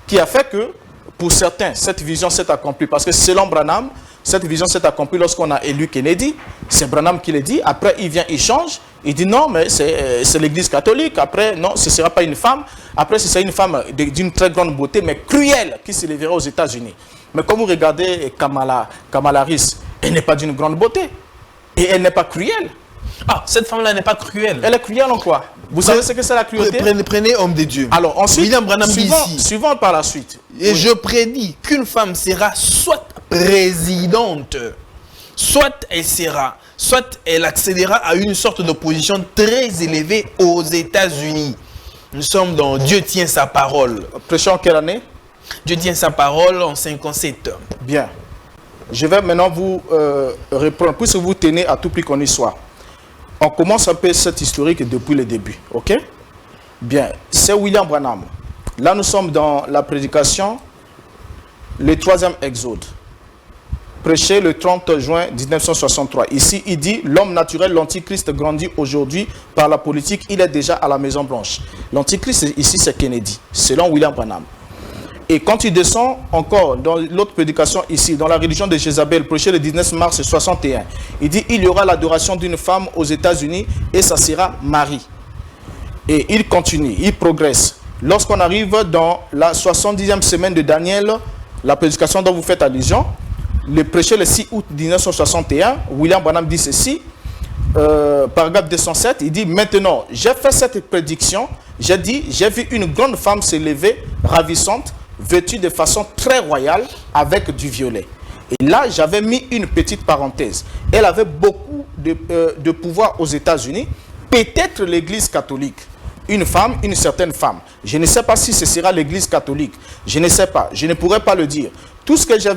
qui a fait que, pour certains, cette vision s'est accomplie. Parce que selon Branham, cette vision s'est accomplie lorsqu'on a élu Kennedy. C'est Branham qui l'a dit. Après, il vient, il change. Il dit non, mais c'est l'Église catholique. Après, non, ce ne sera pas une femme. Après, ce sera une femme d'une très grande beauté, mais cruelle, qui s'élèvera aux États-Unis. Mais quand vous regardez Kamala Harris, elle n'est pas d'une grande beauté. Et elle n'est pas cruelle.
Ah, cette femme-là n'est pas cruelle.
Elle est cruelle en quoi? Vous savez ce que c'est la cruauté?
Prenez homme de Dieu.
Alors ensuite,
William Branham dit ici,
suivant par la suite.
Et je prédis qu'une femme sera soit présidente, soit elle accédera à une sorte de position très élevée aux États-Unis. Nous sommes dans Dieu tient sa parole.
Prêchons en quelle année?
Dieu tient sa parole en 57.
Bien. Je vais maintenant vous reprendre, puisque vous tenez à tout prix qu'on y soit. On commence un peu cette historique depuis le début, ok? Bien, c'est William Branham. Là, nous sommes dans la prédication, le 3e exode. Prêché le 30 juin 1963. Ici, il dit, l'homme naturel, l'antichrist grandit aujourd'hui par la politique, il est déjà à la Maison Blanche. L'antichrist, ici, c'est Kennedy, selon William Branham. Et quand il descend encore dans l'autre prédication ici, dans la religion de Jézabel, prêché le 19 mars 61, il dit il y aura l'adoration d'une femme aux États-Unis et ça sera Marie. Et il continue, il progresse. Lorsqu'on arrive dans la 70e semaine de Daniel, la prédication dont vous faites allusion, le prêché le 6 août 1961, William Branham dit ceci, paragraphe 207, il dit maintenant, j'ai fait cette prédiction, j'ai dit, j'ai vu une grande femme se lever, ravissante, vêtue de façon très royale avec du violet. Et là, j'avais mis une petite parenthèse. Elle avait beaucoup de pouvoir aux États-Unis, peut-être l'Église catholique. Une femme, une certaine femme. Je ne sais pas si ce sera l'Église catholique. Je ne sais pas. Je ne pourrais pas le dire. Tout ce que j'ai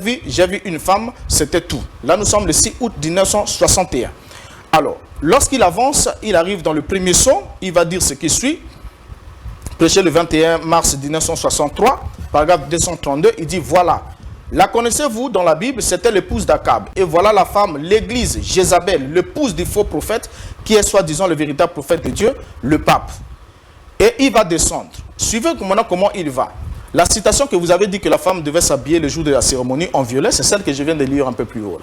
vu une femme, c'était tout. Là, nous sommes le 6 août 1961. Alors, lorsqu'il avance, il arrive dans le premier son, il va dire ce qui suit. Prêché le 21 mars 1963, paragraphe 232, il dit, voilà, la connaissez-vous dans la Bible, c'était l'épouse d'Akab. Et voilà la femme, l'église, Jézabel, l'épouse du faux prophète, qui est soi-disant le véritable prophète de Dieu, le pape. Et il va descendre. Suivez maintenant comment il va. La citation que vous avez dit que la femme devait s'habiller le jour de la cérémonie en violet, c'est celle que je viens de lire un peu plus haut.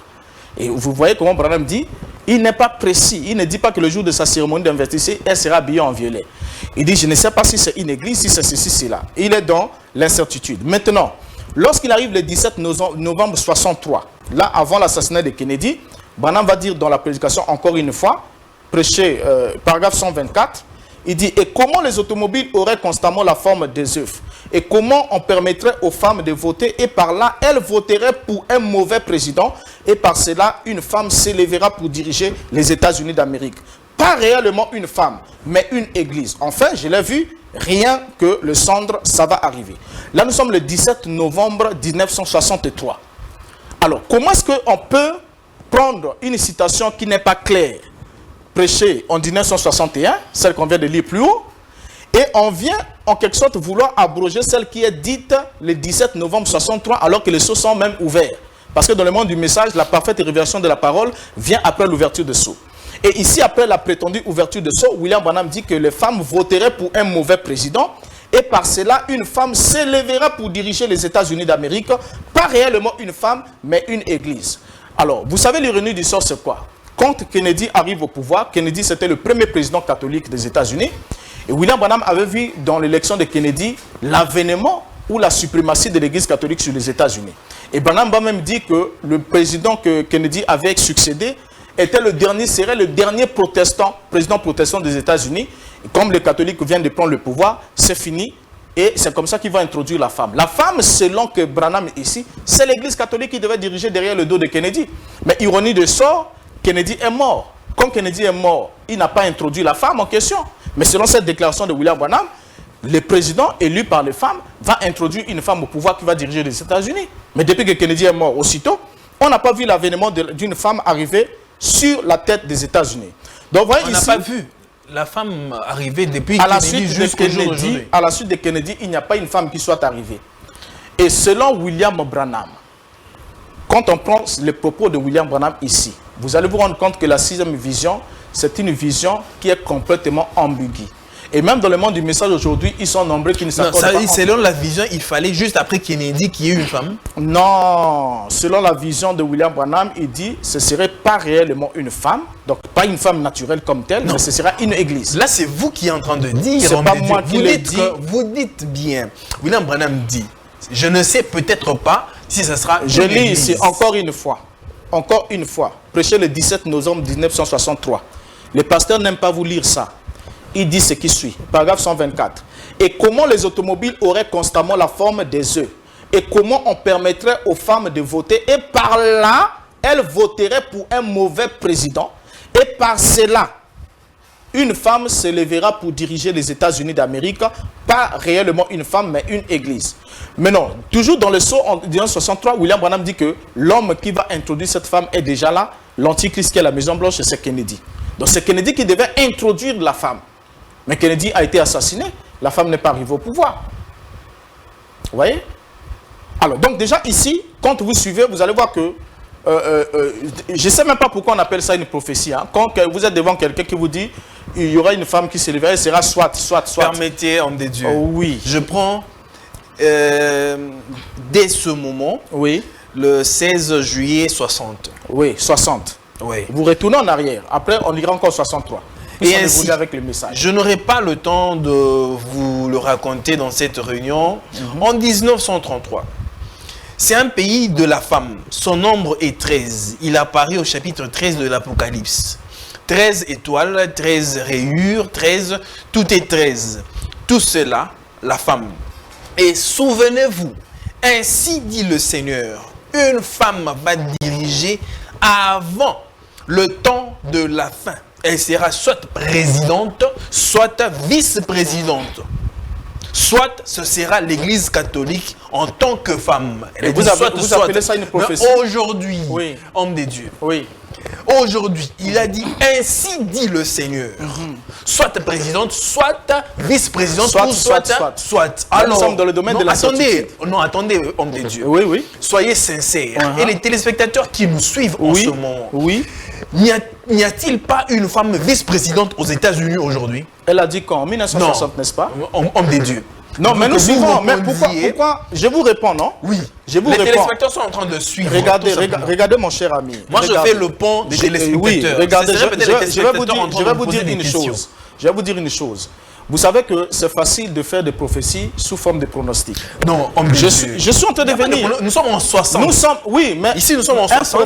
Et vous voyez comment Branham dit, il n'est pas précis. Il ne dit pas que le jour de sa cérémonie d'investissement, elle sera habillée en violet. Il dit, je ne sais pas si c'est une église, si c'est ceci, cela. Il est dans l'incertitude. Maintenant, lorsqu'il arrive le 17 novembre 63, là, avant l'assassinat de Kennedy, Branham va dire dans la prédication, encore une fois, prêché, paragraphe 124, il dit, et comment les automobiles auraient constamment la forme des œufs? Et comment on permettrait aux femmes de voter? Et par là, elles voteraient pour un mauvais président. Et par cela, une femme s'élèvera pour diriger les États-Unis d'Amérique. Pas réellement une femme, mais une église. Enfin, je l'ai vu, rien que le cendre, ça va arriver. Là, nous sommes le 17 novembre 1963. Alors, comment est-ce qu'on peut prendre une citation qui n'est pas claire, prêchée en 1961, celle qu'on vient de lire plus haut, et on vient en quelque sorte vouloir abroger celle qui est dite le 17 novembre 63 alors que les sceaux sont même ouverts. Parce que dans le monde du message, la parfaite révélation de la parole vient après l'ouverture de sceaux. Et ici, après la prétendue ouverture de sceaux, William Branham dit que les femmes voteraient pour un mauvais président et par cela, une femme s'élèvera pour diriger les États-Unis d'Amérique. Pas réellement une femme, mais une église. Alors, vous savez l'ironie du sort, c'est quoi? Quand Kennedy arrive au pouvoir, Kennedy c'était le premier président catholique des États-Unis. Et William Branham avait vu dans l'élection de Kennedy l'avènement ou la suprématie de l'Église catholique sur les États-Unis. Et Branham va même dire que le président que Kennedy avait succédé serait le dernier président protestant des États-Unis. Comme les catholiques viennent de prendre le pouvoir, c'est fini. Et c'est comme ça qu'il va introduire la femme. La femme, selon que Branham ici, c'est l'Église catholique qui devait diriger derrière le dos de Kennedy. Mais ironie de sort, Kennedy est mort. Comme Kennedy est mort, il n'a pas introduit la femme en question. Mais selon cette déclaration de William Branham, le président élu par les femmes va introduire une femme au pouvoir qui va diriger les États-Unis. Mais depuis que Kennedy est mort, aussitôt, on n'a pas vu l'avènement d'une femme arriver sur la tête des États-Unis. Donc, voyez,
on n'a pas vu la femme arriver depuis
à la
Kennedy
suite de Kennedy. À la suite de Kennedy, il n'y a pas une femme qui soit arrivée. Et selon William Branham, quand on prend les propos de William Branham ici, vous allez vous rendre compte que la sixième vision, c'est une vision qui est complètement ambiguë. Et même dans le monde du message aujourd'hui, ils sont nombreux qui ne s'accordent pas.
Selon la vision, il fallait juste après Kennedy qu'il y ait une femme?
Non. Selon la vision de William Branham, il dit que ce ne serait pas réellement une femme. Donc, pas une femme naturelle comme telle, non, mais ce sera une église.
Là, c'est vous qui êtes en train de dire.
C'est pas moi qui le dis.
Vous dites bien. William Branham dit, je ne sais peut-être pas si ce sera une
Je lis
église.
ici encore une fois, prêché le 17 novembre 1963. Les pasteurs n'aiment pas vous lire ça. Il dit ce qui suit, paragraphe 124. Et comment les automobiles auraient constamment la forme des œufs? Et comment on permettrait aux femmes de voter? Et par là, elles voteraient pour un mauvais président. Et par cela, une femme se lèvera pour diriger les États-Unis d'Amérique. Pas réellement une femme, mais une église. Mais non, toujours dans le sceau en 1963, William Branham dit que l'homme qui va introduire cette femme est déjà là. L'antichrist qui est à la Maison Blanche, c'est Kennedy. Donc c'est Kennedy qui devait introduire la femme. Mais Kennedy a été assassiné. La femme n'est pas arrivée au pouvoir. Vous voyez? Alors, donc déjà ici, quand vous suivez, vous allez voir que je ne sais même pas pourquoi on appelle ça une prophétie. Hein. Quand vous êtes devant quelqu'un qui vous dit il y aura une femme qui se lèvera, elle sera soit.
Permettez, homme de Dieu.
Oh, oui.
Je prends dès ce moment,
oui,
le 16 juillet 60.
Oui, 60.
Oui.
Vous retournez en arrière. Après, on ira encore 63.
Et ainsi,
avec le message.
Je n'aurai pas le temps de vous le raconter dans cette réunion. En 1933, c'est un pays de la femme. Son nombre est 13. Il apparaît au chapitre 13 de l'Apocalypse. 13 étoiles, 13 rayures, 13, tout est 13. Tout cela, la femme. Et souvenez-vous, ainsi dit le Seigneur, une femme va diriger avant le temps de la fin. Elle sera soit présidente, soit vice-présidente. Soit ce sera l'Église catholique en tant que femme.
Et vous appelez ça une prophétie?
Aujourd'hui,
oui.
Homme de Dieu.
Oui.
Aujourd'hui, il a dit, ainsi dit le Seigneur. Soit présidente, soit vice-présidente, soit.
Alors, nous sommes dans le domaine de la certitude.
Attendez, homme de Dieu.
Oui, oui.
Soyez sincères. Et les téléspectateurs qui nous suivent en ce moment.
Oui.
N'y a-t-il pas une femme vice-présidente aux États-Unis aujourd'hui?
Elle a dit quand? En 1960, n'est-ce pas?
Homme de Dieu.
Non, mais nous suivons. Mais pourquoi? Je vous réponds, non?
Oui.
Je vous
les
réponds.
téléspectateurs sont en train de suivre.
Regardez mon cher ami.
Moi, je fais le pont des téléspectateurs.
Oui, regardez, je vais vous dire une chose. Je vais vous dire une chose. Vous savez que c'est facile de faire des prophéties sous forme de pronostics.
Non,
je suis en train de venir.
Nous sommes en 60.
Nous sommes, oui, mais
ici nous sommes en 60.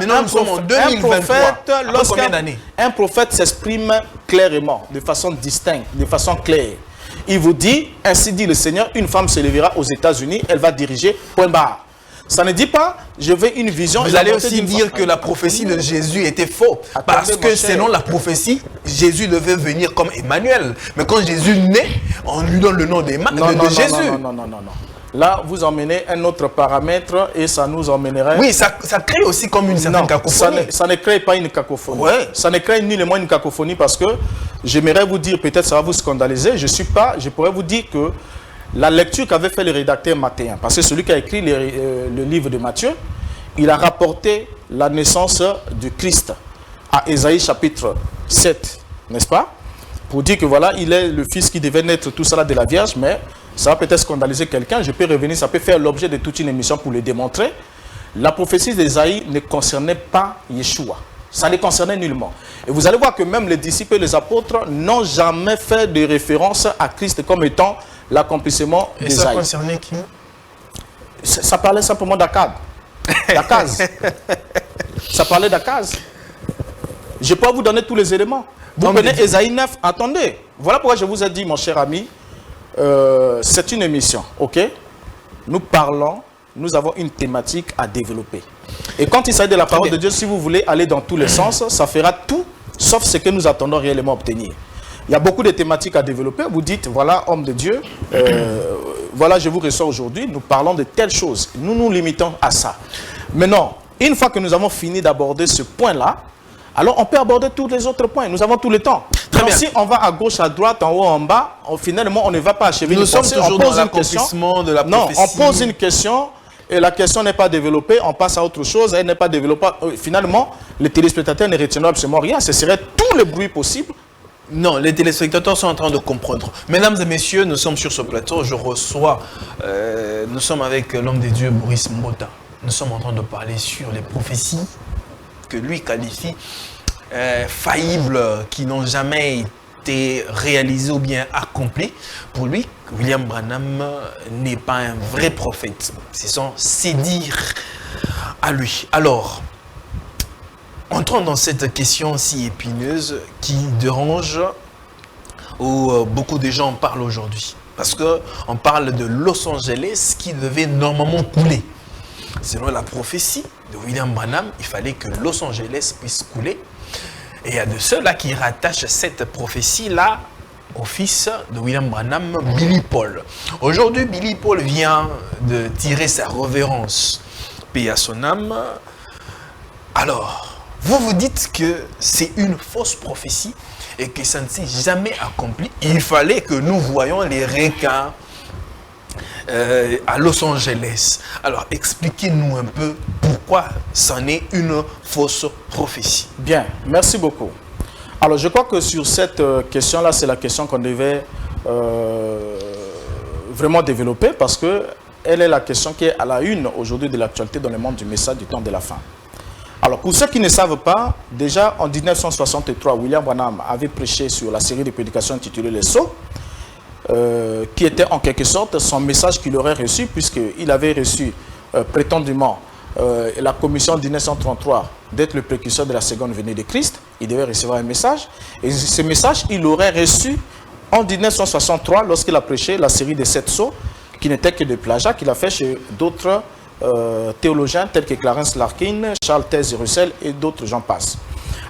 Nous sommes en 2023.
Un prophète s'exprime clairement, de façon distincte, de façon claire. Il vous dit, ainsi dit le Seigneur, une femme se lèvera aux États-Unis, elle va diriger, point barre. Ça ne dit pas, je veux une vision.
Vous allez aussi dire que la prophétie de Jésus était fausse. Parce que selon la prophétie, Jésus devait venir comme Emmanuel. Mais quand Jésus naît, on lui donne le nom de Jésus.
Non. Là, vous emmenez un autre paramètre et ça nous emmènerait...
Oui, ça crée aussi comme une certaine cacophonie.
Ça ne crée pas une cacophonie.
Ouais.
Ça ne crée ni le moins une cacophonie parce que j'aimerais vous dire, peut-être ça va vous scandaliser, je pourrais vous dire que la lecture qu'avait fait le rédacteur Matthéen, parce que celui qui a écrit le livre de Matthieu, il a rapporté la naissance du Christ à Ésaïe chapitre 7, n'est-ce pas? Pour dire que voilà, il est le fils qui devait naître tout cela de la Vierge, mais ça va peut-être scandaliser quelqu'un, je peux revenir, ça peut faire l'objet de toute une émission pour le démontrer. La prophétie d'Ésaïe ne concernait pas Yeshua. Ça ne concernait nullement. Et vous allez voir que même les disciples et les apôtres n'ont jamais fait de référence à Christ comme étant l'accomplissement d'Ésaïe.
Et ça concernait qui?
Ça parlait simplement d'Akaz. Ça parlait d'Akaz. Je peux vous donner tous les éléments. Vous prenez Ésaïe 9, attendez. Voilà pourquoi je vous ai dit, mon cher ami, c'est une émission, ok? Nous avons une thématique à développer. Et quand il s'agit de la parole de Dieu, si vous voulez aller dans tous les sens, ça fera tout, sauf ce que nous attendons réellement obtenir. Il y a beaucoup de thématiques à développer. Vous dites, voilà, homme de Dieu, voilà, je vous reçois aujourd'hui, nous parlons de telles choses. Nous nous limitons à ça. Maintenant, une fois que nous avons fini d'aborder ce point-là, alors on peut aborder tous les autres points. Nous avons tout le temps. Donc, si on va à gauche, à droite, en haut, en bas, finalement, on ne va pas achever une pensée.
Nous sommes toujours dans l'accomplissement de la prophétie.
Non, on pose une question et la question n'est pas développée, on passe à autre chose, elle n'est pas développée. Finalement, les téléspectateurs ne retiendront absolument rien. Ce serait tout le bruit possible.
Non, les téléspectateurs sont en train de comprendre. Mesdames et messieurs, nous sommes sur ce plateau. Je reçois, nous sommes avec l'homme de Dieu, Maurice Mbota. Nous sommes en train de parler sur les prophéties que lui qualifie faillibles, qui n'ont jamais été réalisées ou bien accomplies. Pour lui, William Branham n'est pas un vrai prophète. C'est son dire à lui. Alors, entrons dans cette question si épineuse qui dérange où beaucoup de gens en parlent aujourd'hui. Parce qu'on parle de Los Angeles qui devait normalement couler. Selon la prophétie de William Branham, il fallait que Los Angeles puisse couler. Et il y a de ceux-là qui rattachent cette prophétie-là au fils de William Branham, Billy Paul. Aujourd'hui, Billy Paul vient de tirer sa révérence. Paix à son âme. Alors, vous vous dites que c'est une fausse prophétie et que ça ne s'est jamais accompli. Il fallait que nous voyions les requins à Los Angeles. Alors, expliquez-nous un peu pourquoi c'en est une fausse prophétie.
Bien, merci beaucoup. Alors, je crois que sur cette question-là, c'est la question qu'on devait vraiment développer parce qu'elle est la question qui est à la une aujourd'hui de l'actualité dans le monde du message du temps de la fin. Alors, pour ceux qui ne savent pas, déjà en 1963, William Branham avait prêché sur la série de prédications intitulée Les Sceaux, qui était en quelque sorte son message qu'il aurait reçu, puisqu'il avait reçu prétendument la commission de 1933 d'être le précurseur de la seconde venue de Christ. Il devait recevoir un message. Et ce message, il l'aurait reçu en 1963 lorsqu'il a prêché la série des 7 sceaux, qui n'était que de plagiat qu'il a fait chez d'autres théologiens tels que Clarence Larkin, Charles Taze Russell et d'autres, j'en passe.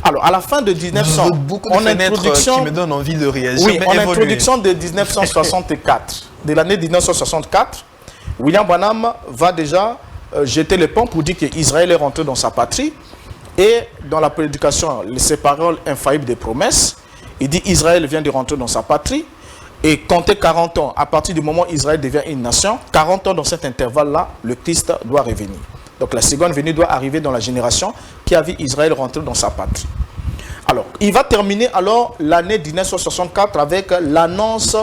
Alors, à la fin de 1900,
en introduction qui me donne envie de réagir.
Oui, en introduction de 1964, de l'année 1964, William Branham va déjà jeter les ponts pour dire qu'Israël est rentré dans sa patrie. Et dans la prédication, ces paroles infaillibles des promesses, il dit Israël vient de rentrer dans sa patrie. Et compter 40 ans, à partir du moment où Israël devient une nation, 40 ans dans cet intervalle-là, le Christ doit revenir. Donc la seconde venue doit arriver dans la génération qui a vu Israël rentrer dans sa patrie. Alors, il va terminer alors l'année 1964 avec l'annonce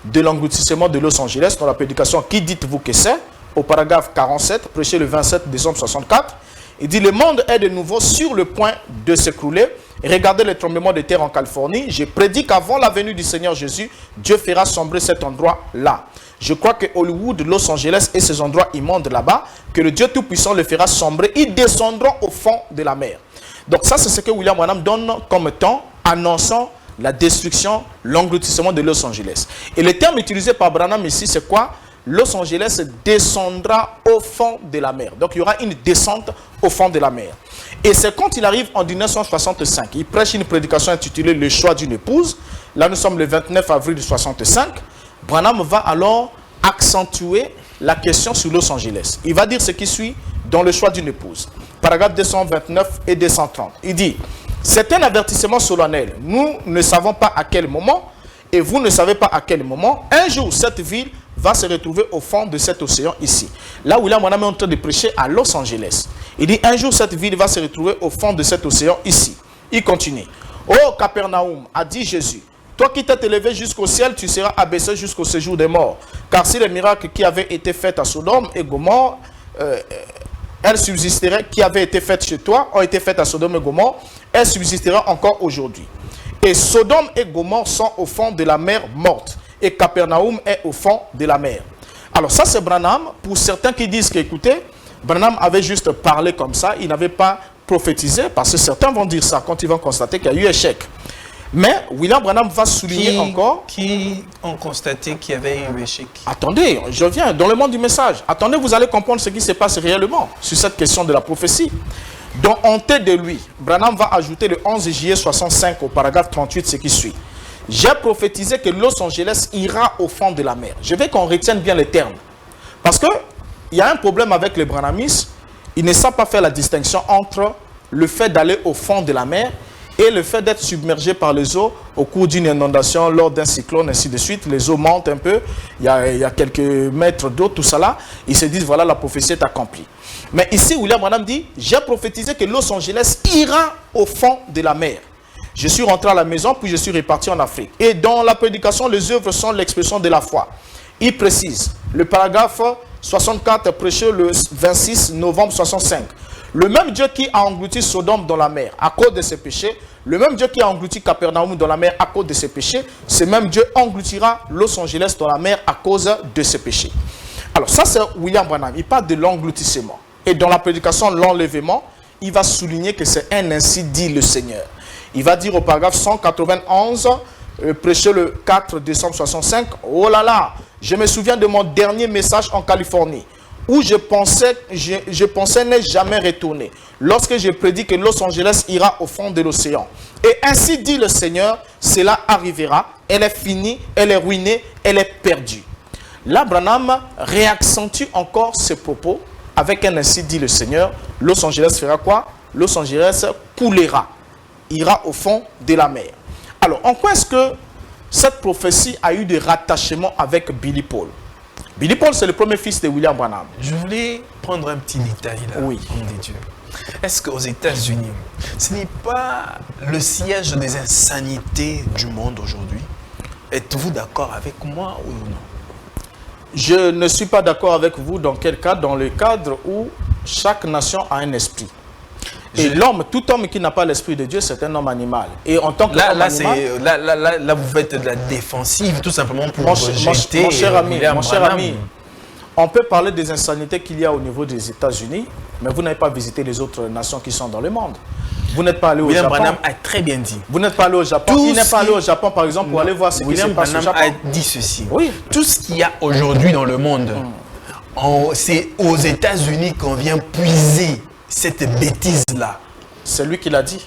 de l'engloutissement de Los Angeles dans la prédication « Qui dites-vous que c'est ?» au paragraphe 47, prêché le 27 décembre 64. Il dit « Le monde est de nouveau sur le point de s'écrouler. Regardez les tremblements de terre en Californie. Je prédis qu'avant la venue du Seigneur Jésus, Dieu fera sombrer cet endroit-là. Je crois que Hollywood, Los Angeles et ces endroits immondes là-bas, que le Dieu Tout-Puissant le fera sombrer. Ils descendront au fond de la mer. » Donc ça, c'est ce que William Branham donne comme temps, annonçant la destruction, l'engloutissement de Los Angeles. Et le terme utilisé par Branham ici, c'est quoi? Los Angeles descendra au fond de la mer. Donc il y aura une descente au fond de la mer. Et c'est quand il arrive en 1965, il prêche une prédication intitulée « Le choix d'une épouse ». Là, nous sommes le 29 avril 1965. Branham va alors accentuer la question sur Los Angeles. Il va dire ce qui suit dans le choix d'une épouse. Paragraphe 229 et 230. Il dit « C'est un avertissement solennel. Nous ne savons pas à quel moment, et vous ne savez pas à quel moment, un jour cette ville va se retrouver au fond de cet océan ici. » Là, William Branham est en train de prêcher à Los Angeles. Il dit « Un jour cette ville va se retrouver au fond de cet océan ici. » Il continue. « Oh Capernaum, a dit Jésus, toi qui t'es élevé jusqu'au ciel, tu seras abaissé jusqu'au séjour des morts. Car si les miracles qui avaient été faits à Sodome et Gomorrhe, elles subsisteraient, qui avaient été faites chez toi, ont été faites à Sodome et Gomorrhe, elles subsisteront encore aujourd'hui. Et Sodome et Gomorrhe sont au fond de la mer morte. Et Capernaum est au fond de la mer. » Alors ça c'est Branham. Pour certains qui disent qu'écoutez, Branham avait juste parlé comme ça, il n'avait pas prophétisé, parce que certains vont dire ça quand ils vont constater qu'il y a eu échec. Mais William Branham va souligner encore...
Qui ont constaté qu'il y avait eu échec?
Attendez, je viens dans le monde du message. Attendez, vous allez comprendre ce qui se passe réellement sur cette question de la prophétie. Donc, en tête de lui, Branham va ajouter le 11 juillet 65 au paragraphe 38 ce qui suit. J'ai prophétisé que Los Angeles ira au fond de la mer. Je veux qu'on retienne bien les termes. Parce qu'il y a un problème avec les branhamistes. Ils ne savent pas faire la distinction entre le fait d'aller au fond de la mer et le fait d'être submergé par les eaux au cours d'une inondation, lors d'un cyclone, ainsi de suite. Les eaux montent un peu, il y a quelques mètres d'eau, tout ça là. Ils se disent, voilà, la prophétie est accomplie. Mais ici, William Branham dit, j'ai prophétisé que Los Angeles ira au fond de la mer. Je suis rentré à la maison, puis je suis reparti en Afrique. Et dans la prédication, les œuvres sont l'expression de la foi. Il précise, le paragraphe 64, prêché le 26 novembre 65. Le même Dieu qui a englouti Sodome dans la mer à cause de ses péchés, le même Dieu qui a englouti Capernaum dans la mer à cause de ses péchés, ce même Dieu engloutira Los Angeles dans la mer à cause de ses péchés. Alors ça c'est William Branham, il parle de l'engloutissement. Et dans la prédication l'enlèvement, il va souligner que c'est un ainsi dit le Seigneur. Il va dire au paragraphe 191, prêché le 4 décembre 65, « Oh là là, je me souviens de mon dernier message en Californie, où je pensais n'est jamais retourné, lorsque j'ai prédit que Los Angeles ira au fond de l'océan. Et ainsi dit le Seigneur, cela arrivera, elle est finie, elle est ruinée, elle est perdue. » Là, Branham réaccentue encore ses propos avec un ainsi dit le Seigneur. Los Angeles fera quoi? Los Angeles coulera, ira au fond de la mer. Alors, en quoi est-ce que cette prophétie a eu des rattachements avec Billy Paul? Billy Paul, c'est le premier fils de William Branham.
Je voulais prendre un petit détail là.
Oui.
Dieu. Est-ce qu'aux États-Unis, ce n'est pas le siège des insanités du monde aujourd'hui? Êtes-vous d'accord avec moi ou non?
Je ne suis pas d'accord avec vous dans quel cadre? Dans le cadre où chaque nation a un esprit. Et l'homme, tout homme qui n'a pas l'esprit de Dieu, c'est un homme animal. Et en tant que
là, vous faites de la défensive, tout simplement pour rejeter.
Mon cher ami, on peut parler des insanités qu'il y a au niveau des États-Unis, mais vous n'avez pas visité les autres nations qui sont dans le monde. Vous n'êtes pas allé au Japon.
William Branham a très bien dit.
Vous n'êtes pas allé au Japon. Il n'est pas allé au Japon, par exemple, pour aller voir ce qui se passe au Japon.
William Branham a dit ceci. Oui. Tout ce qu'il y a aujourd'hui dans le monde, c'est aux États-Unis qu'on vient puiser cette bêtise-là.
C'est lui qui l'a dit.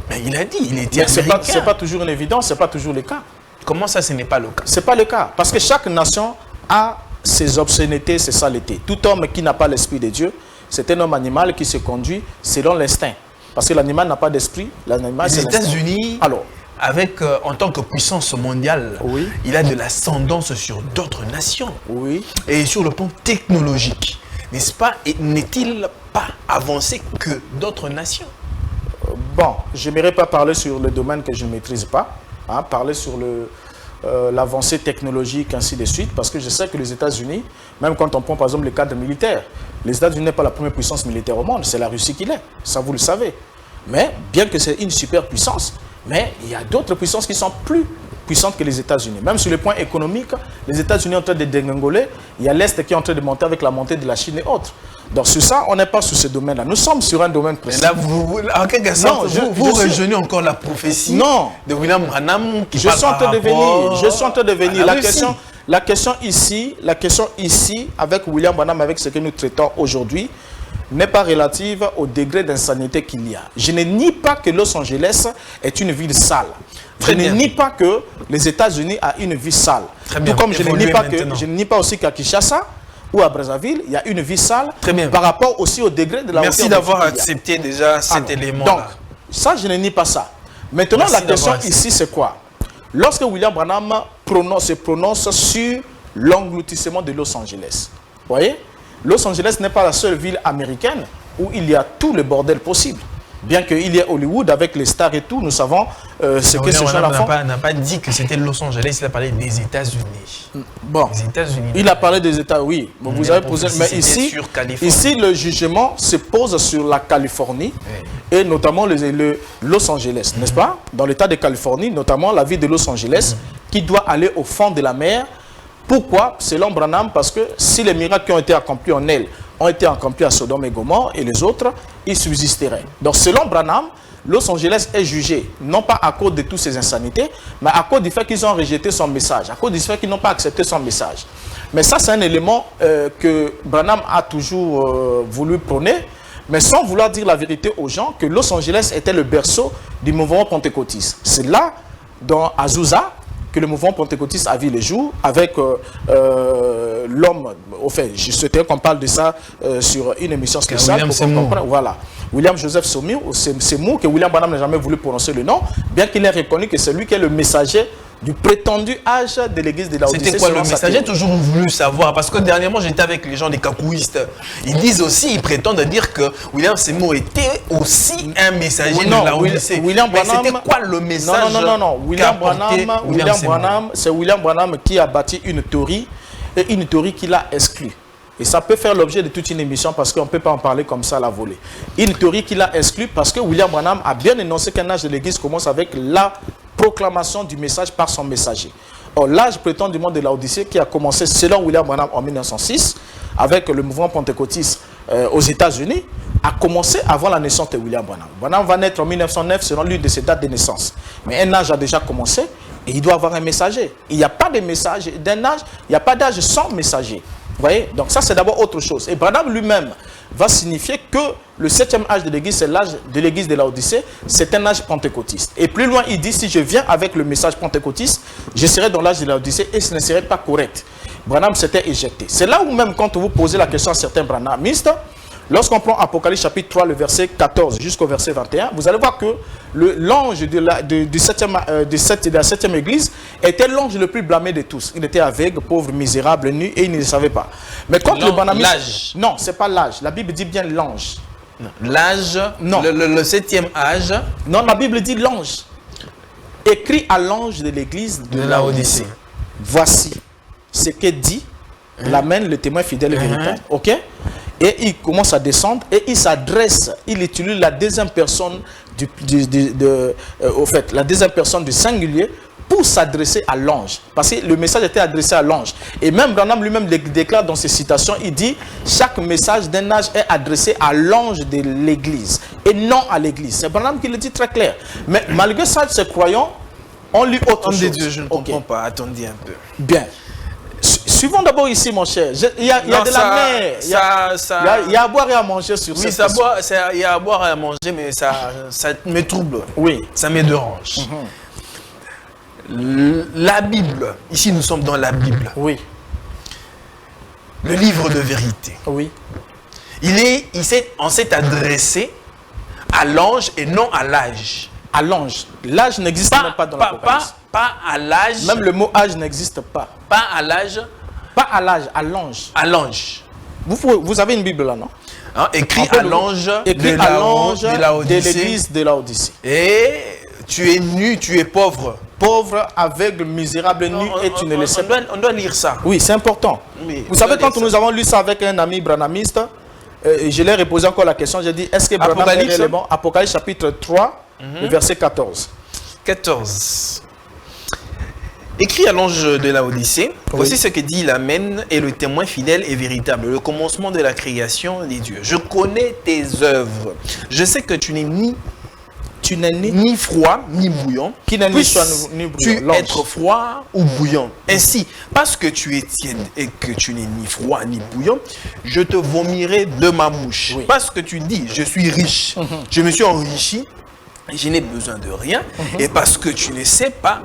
Mais il a dit, il était
Mais
américain.
c'est pas toujours une évidence, c'est pas toujours le cas.
Comment ça, ce n'est pas le cas?
C'est pas le cas. Parce que chaque nation a ses obscénités, ses saletés. Tout homme qui n'a pas l'esprit de Dieu, c'est un homme animal qui se conduit selon l'instinct. Parce que l'animal n'a pas d'esprit, l'animal c'est
les États-Unis,
alors,
avec, en tant que puissance mondiale,
oui,
il a de l'ascendance sur d'autres nations.
Oui.
Et sur le plan technologique, n'est-ce pas? N'est-il pas avancé que d'autres nations?
Bon, je n'aimerais pas parler sur le domaine que je ne maîtrise pas, hein, parler sur l'avancée technologique, ainsi de suite, parce que je sais que les États-Unis, même quand on prend par exemple le cadre militaire, les États-Unis n'est pas la première puissance militaire au monde, c'est la Russie qui l'est, ça vous le savez. Mais bien que c'est une superpuissance, mais il y a d'autres puissances qui sont plus puissantes que les États-Unis. Même sur le point économique, les États-Unis sont en train de dégringoler, il y a l'Est qui est en train de monter avec la montée de la Chine et autres. Donc sur ça, on n'est pas sur ce domaine-là. Nous sommes sur un domaine précis.
Et là, en quelque sorte, vous rejoignez encore la prophétie de William Branham qui parle par rapport...
Je suis en train de venir. La question ici, avec William Branham, avec ce que nous traitons aujourd'hui, n'est pas relative au degré d'insanité qu'il y a. Je ne nie pas que Los Angeles est une ville sale. Je ne nie pas que les États-Unis a une vie sale. Tout comme je ne nie pas aussi qu'à Kinshasa ou à Brazzaville, il y a une vie sale par rapport aussi au degré de la
Merci d'avoir accepté déjà cet élément-là.
Donc, ça, je ne nie pas ça. Maintenant, la question ici, c'est quoi? Lorsque William Branham se prononce sur l'engloutissement de Los Angeles, vous voyez, Los Angeles n'est pas la seule ville américaine où il y a tout le bordel possible. Bien qu'il y ait Hollywood avec les stars et tout, nous savons ce que ces gens-là font.
Il n'a pas dit que c'était Los Angeles, il a parlé des États-Unis.
Bon,
les États-Unis.
Il a parlé des États, oui. Bon, vous avez posé, mais ici, le jugement se pose sur la Californie et notamment Los Angeles, n'est-ce pas? Dans l'État de Californie, notamment la ville de Los Angeles, qui doit aller au fond de la mer. Pourquoi? Selon Branham, parce que si les miracles qui ont été accomplis en elle ont été accomplis à Sodome et Gomorrhe et les autres, ils subsisteraient. Donc selon Branham, Los Angeles est jugé, non pas à cause de toutes ces insanités, mais à cause du fait qu'ils ont rejeté son message, à cause du fait qu'ils n'ont pas accepté son message. Mais ça, c'est un élément que Branham a toujours voulu prôner, mais sans vouloir dire la vérité aux gens que Los Angeles était le berceau du mouvement pentecôtiste. C'est là, dans Azusa, que le mouvement pentecôtiste a vu les jours avec l'homme, au fait, je souhaiterais qu'on parle de ça sur une émission spéciale. Voilà. William Joseph Seymour, que William Branham n'a jamais voulu prononcer le nom, bien qu'il ait reconnu que c'est lui qui est le messager du prétendu âge de l'église de Laodicée.
C'était quoi le message? J'ai toujours voulu savoir, parce que dernièrement j'étais avec les gens des cacouistes. Ils disent aussi, ils prétendent dire que William Seymour était aussi un messager de Laodicée. C'était quoi le message?
Non. William Branham, c'est William Branham qui a bâti une théorie, et une théorie qu'il a exclue. Et ça peut faire l'objet de toute une émission parce qu'on ne peut pas en parler comme ça à la volée. Une théorie qu'il a exclue parce que William Branham a bien énoncé qu'un âge de l'église commence avec la proclamation du message par son messager. Or, l'âge prétendument de Laodicée qui a commencé selon William Branham en 1906 avec le mouvement pentecôtiste aux États-Unis a commencé avant la naissance de William Branham. Branham va naître en 1909 selon l'une de ses dates de naissance. Mais un âge a déjà commencé et il doit avoir un messager. Il n'y a pas de message d'un âge, il n'y a pas d'âge sans messager. Vous voyez? Donc ça c'est d'abord autre chose. Et Branham lui-même va signifier que le 7e âge de l'église, c'est l'âge de l'église de Laodicée, c'est un âge pentecôtiste. Et plus loin, il dit, si je viens avec le message pentecôtiste, je serai dans l'âge de Laodicée et ce ne serait pas correct. Branham s'était éjecté. C'est là où même quand vous posez la question à certains branhamistes, lorsqu'on prend Apocalypse chapitre 3, le verset 14 jusqu'au verset 21, vous allez voir que l'ange de la 7e église était l'ange le plus blâmé de tous. Il était aveugle, pauvre, misérable, nu et il ne le savait pas. Mais quand le branhamiste... Non, ce n'est pas l'âge. La Bible dit bien l'ange.
L'âge, le 7e âge.
Non, la Bible dit l'ange. Écrit à l'ange de l'église de Laodicée. Voici ce que dit l'Amen, le témoin fidèle et véritable. Ok? Et il commence à descendre et il s'adresse, il utilise la deuxième personne la deuxième personne du singulier pour s'adresser à l'ange. Parce que le message était adressé à l'ange. Et même Branham lui-même déclare dans ses citations, il dit, chaque message d'un âge est adressé à l'ange de l'église et non à l'église. C'est Branham qui le dit très clair. Mais malgré ça, ces croyants, on lit autre chose.
Je ne comprends pas, attendez un peu.
Bien. suivons d'abord ici, mon cher. Il y a de la mer. Il y a à boire et à manger sur cette question.
Il y a à boire et à manger, mais ça me trouble.
Oui.
Ça me dérange. La Bible, ici nous sommes dans la Bible.
Oui.
Le livre de vérité.
Oui.
On s'est adressé à l'ange et non à l'âge.
À l'ange. L'âge n'existe même pas dans l'Apocalypse.
Pas à l'âge.
Même le mot âge n'existe pas.
Pas à l'âge.
Pas à l'âge, à l'ange.
À l'ange.
Vous avez une Bible là, non?
Hein, écrit à l'ange
de l'église de Laodicée.
Et tu es nu, tu es pauvre.
Pauvre, aveugle, misérable, nu, et tu ne le sais pas.
On doit lire ça.
Oui, c'est important.
Oui,
vous savez, quand nous avons lu ça avec un ami branhamiste, je lui ai reposé encore la question, j'ai dit, est-ce que Branham est réellement? Apocalypse chapitre 3, le verset 14.
14. Écrit à l'ange de Laodicée, voici ce que dit l'Amen et le témoin fidèle et véritable, le commencement de la création des dieux. Je connais tes œuvres. Je sais que tu n'es ni froid ni bouillant.
Qui n'est ni froid ni bouillant?
Tu être froid ou bouillant. Ainsi, parce que tu es tiède et que tu n'es ni froid ni bouillant, je te vomirai de ma bouche. Oui. Parce que tu dis, je suis riche, je me suis enrichi, je n'ai besoin de rien. Et parce que tu ne sais pas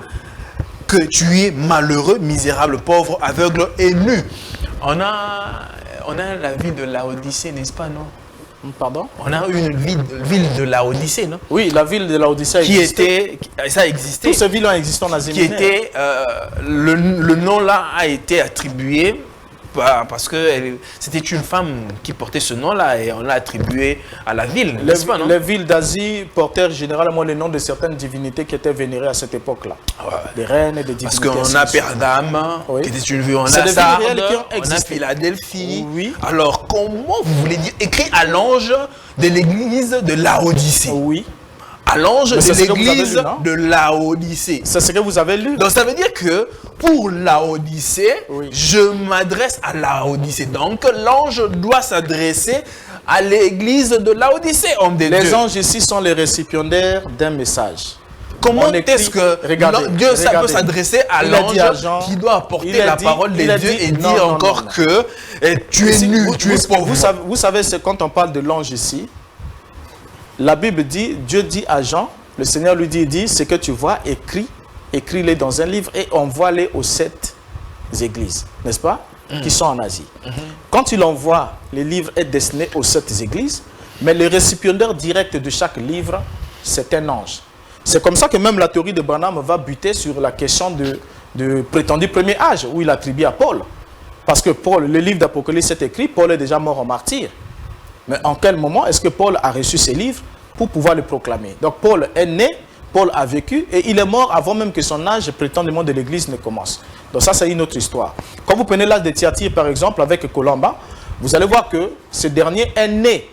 que tu es malheureux, misérable, pauvre, aveugle et nu. On a la ville de Laodicée, n'est-ce pas, non?
Pardon?
On a une ville de Laodicée, non?
Oui, la ville de Laodicée
ça existait.
Toutes ces villes ont existé en Asie mineure.
Le nom là a été attribué parce que c'était une femme qui portait ce nom-là et on l'a attribué à la ville.
Les villes d'Asie portèrent généralement le nom de certaines divinités qui étaient vénérées à cette époque-là. Ouais. Des reines et des divinités.
Parce qu'on a Pergame, qui était une ville, on a Sardes, on a Philadelphie. Oui. Alors, comment vous voulez dire, écrit à l'ange de l'église de Laodicée?
Oui.
À l'ange de l'église de Laodicée.
C'est ce que vous avez lu.
Donc ça veut dire que pour Laodicée, je m'adresse à Laodicée. Donc l'ange doit s'adresser à l'église de Laodicée, homme de Dieu.
Les anges ici sont les récipiendaires d'un message.
Comment est-ce que Dieu peut s'adresser à l'ange qui doit apporter la parole de Dieu et dire encore que tu es nul, tu es pauvre?
Vous savez, quand on parle de l'ange ici, la Bible dit, Dieu dit à Jean, le Seigneur lui dit, ce que tu vois, écris-les dans un livre et envoie-les aux 7 églises, n'est-ce pas, qui sont en Asie. Quand il envoie, les livres est destiné aux 7 églises, mais le récipiendaire direct de chaque livre, c'est un ange. C'est comme ça que même la théorie de Branham va buter sur la question de prétendu premier âge, où il attribue à Paul. Parce que Paul, le livre d'Apocalypse est écrit, Paul est déjà mort en martyr. Mais en quel moment est-ce que Paul a reçu ces livres pour pouvoir le proclamer? Donc Paul est né, Paul a vécu et il est mort avant même que son âge prétendument de l'église ne commence. Donc ça, c'est une autre histoire. Quand vous prenez l'âge de Thyatire par exemple avec Colomba, vous allez voir que ce dernier est né,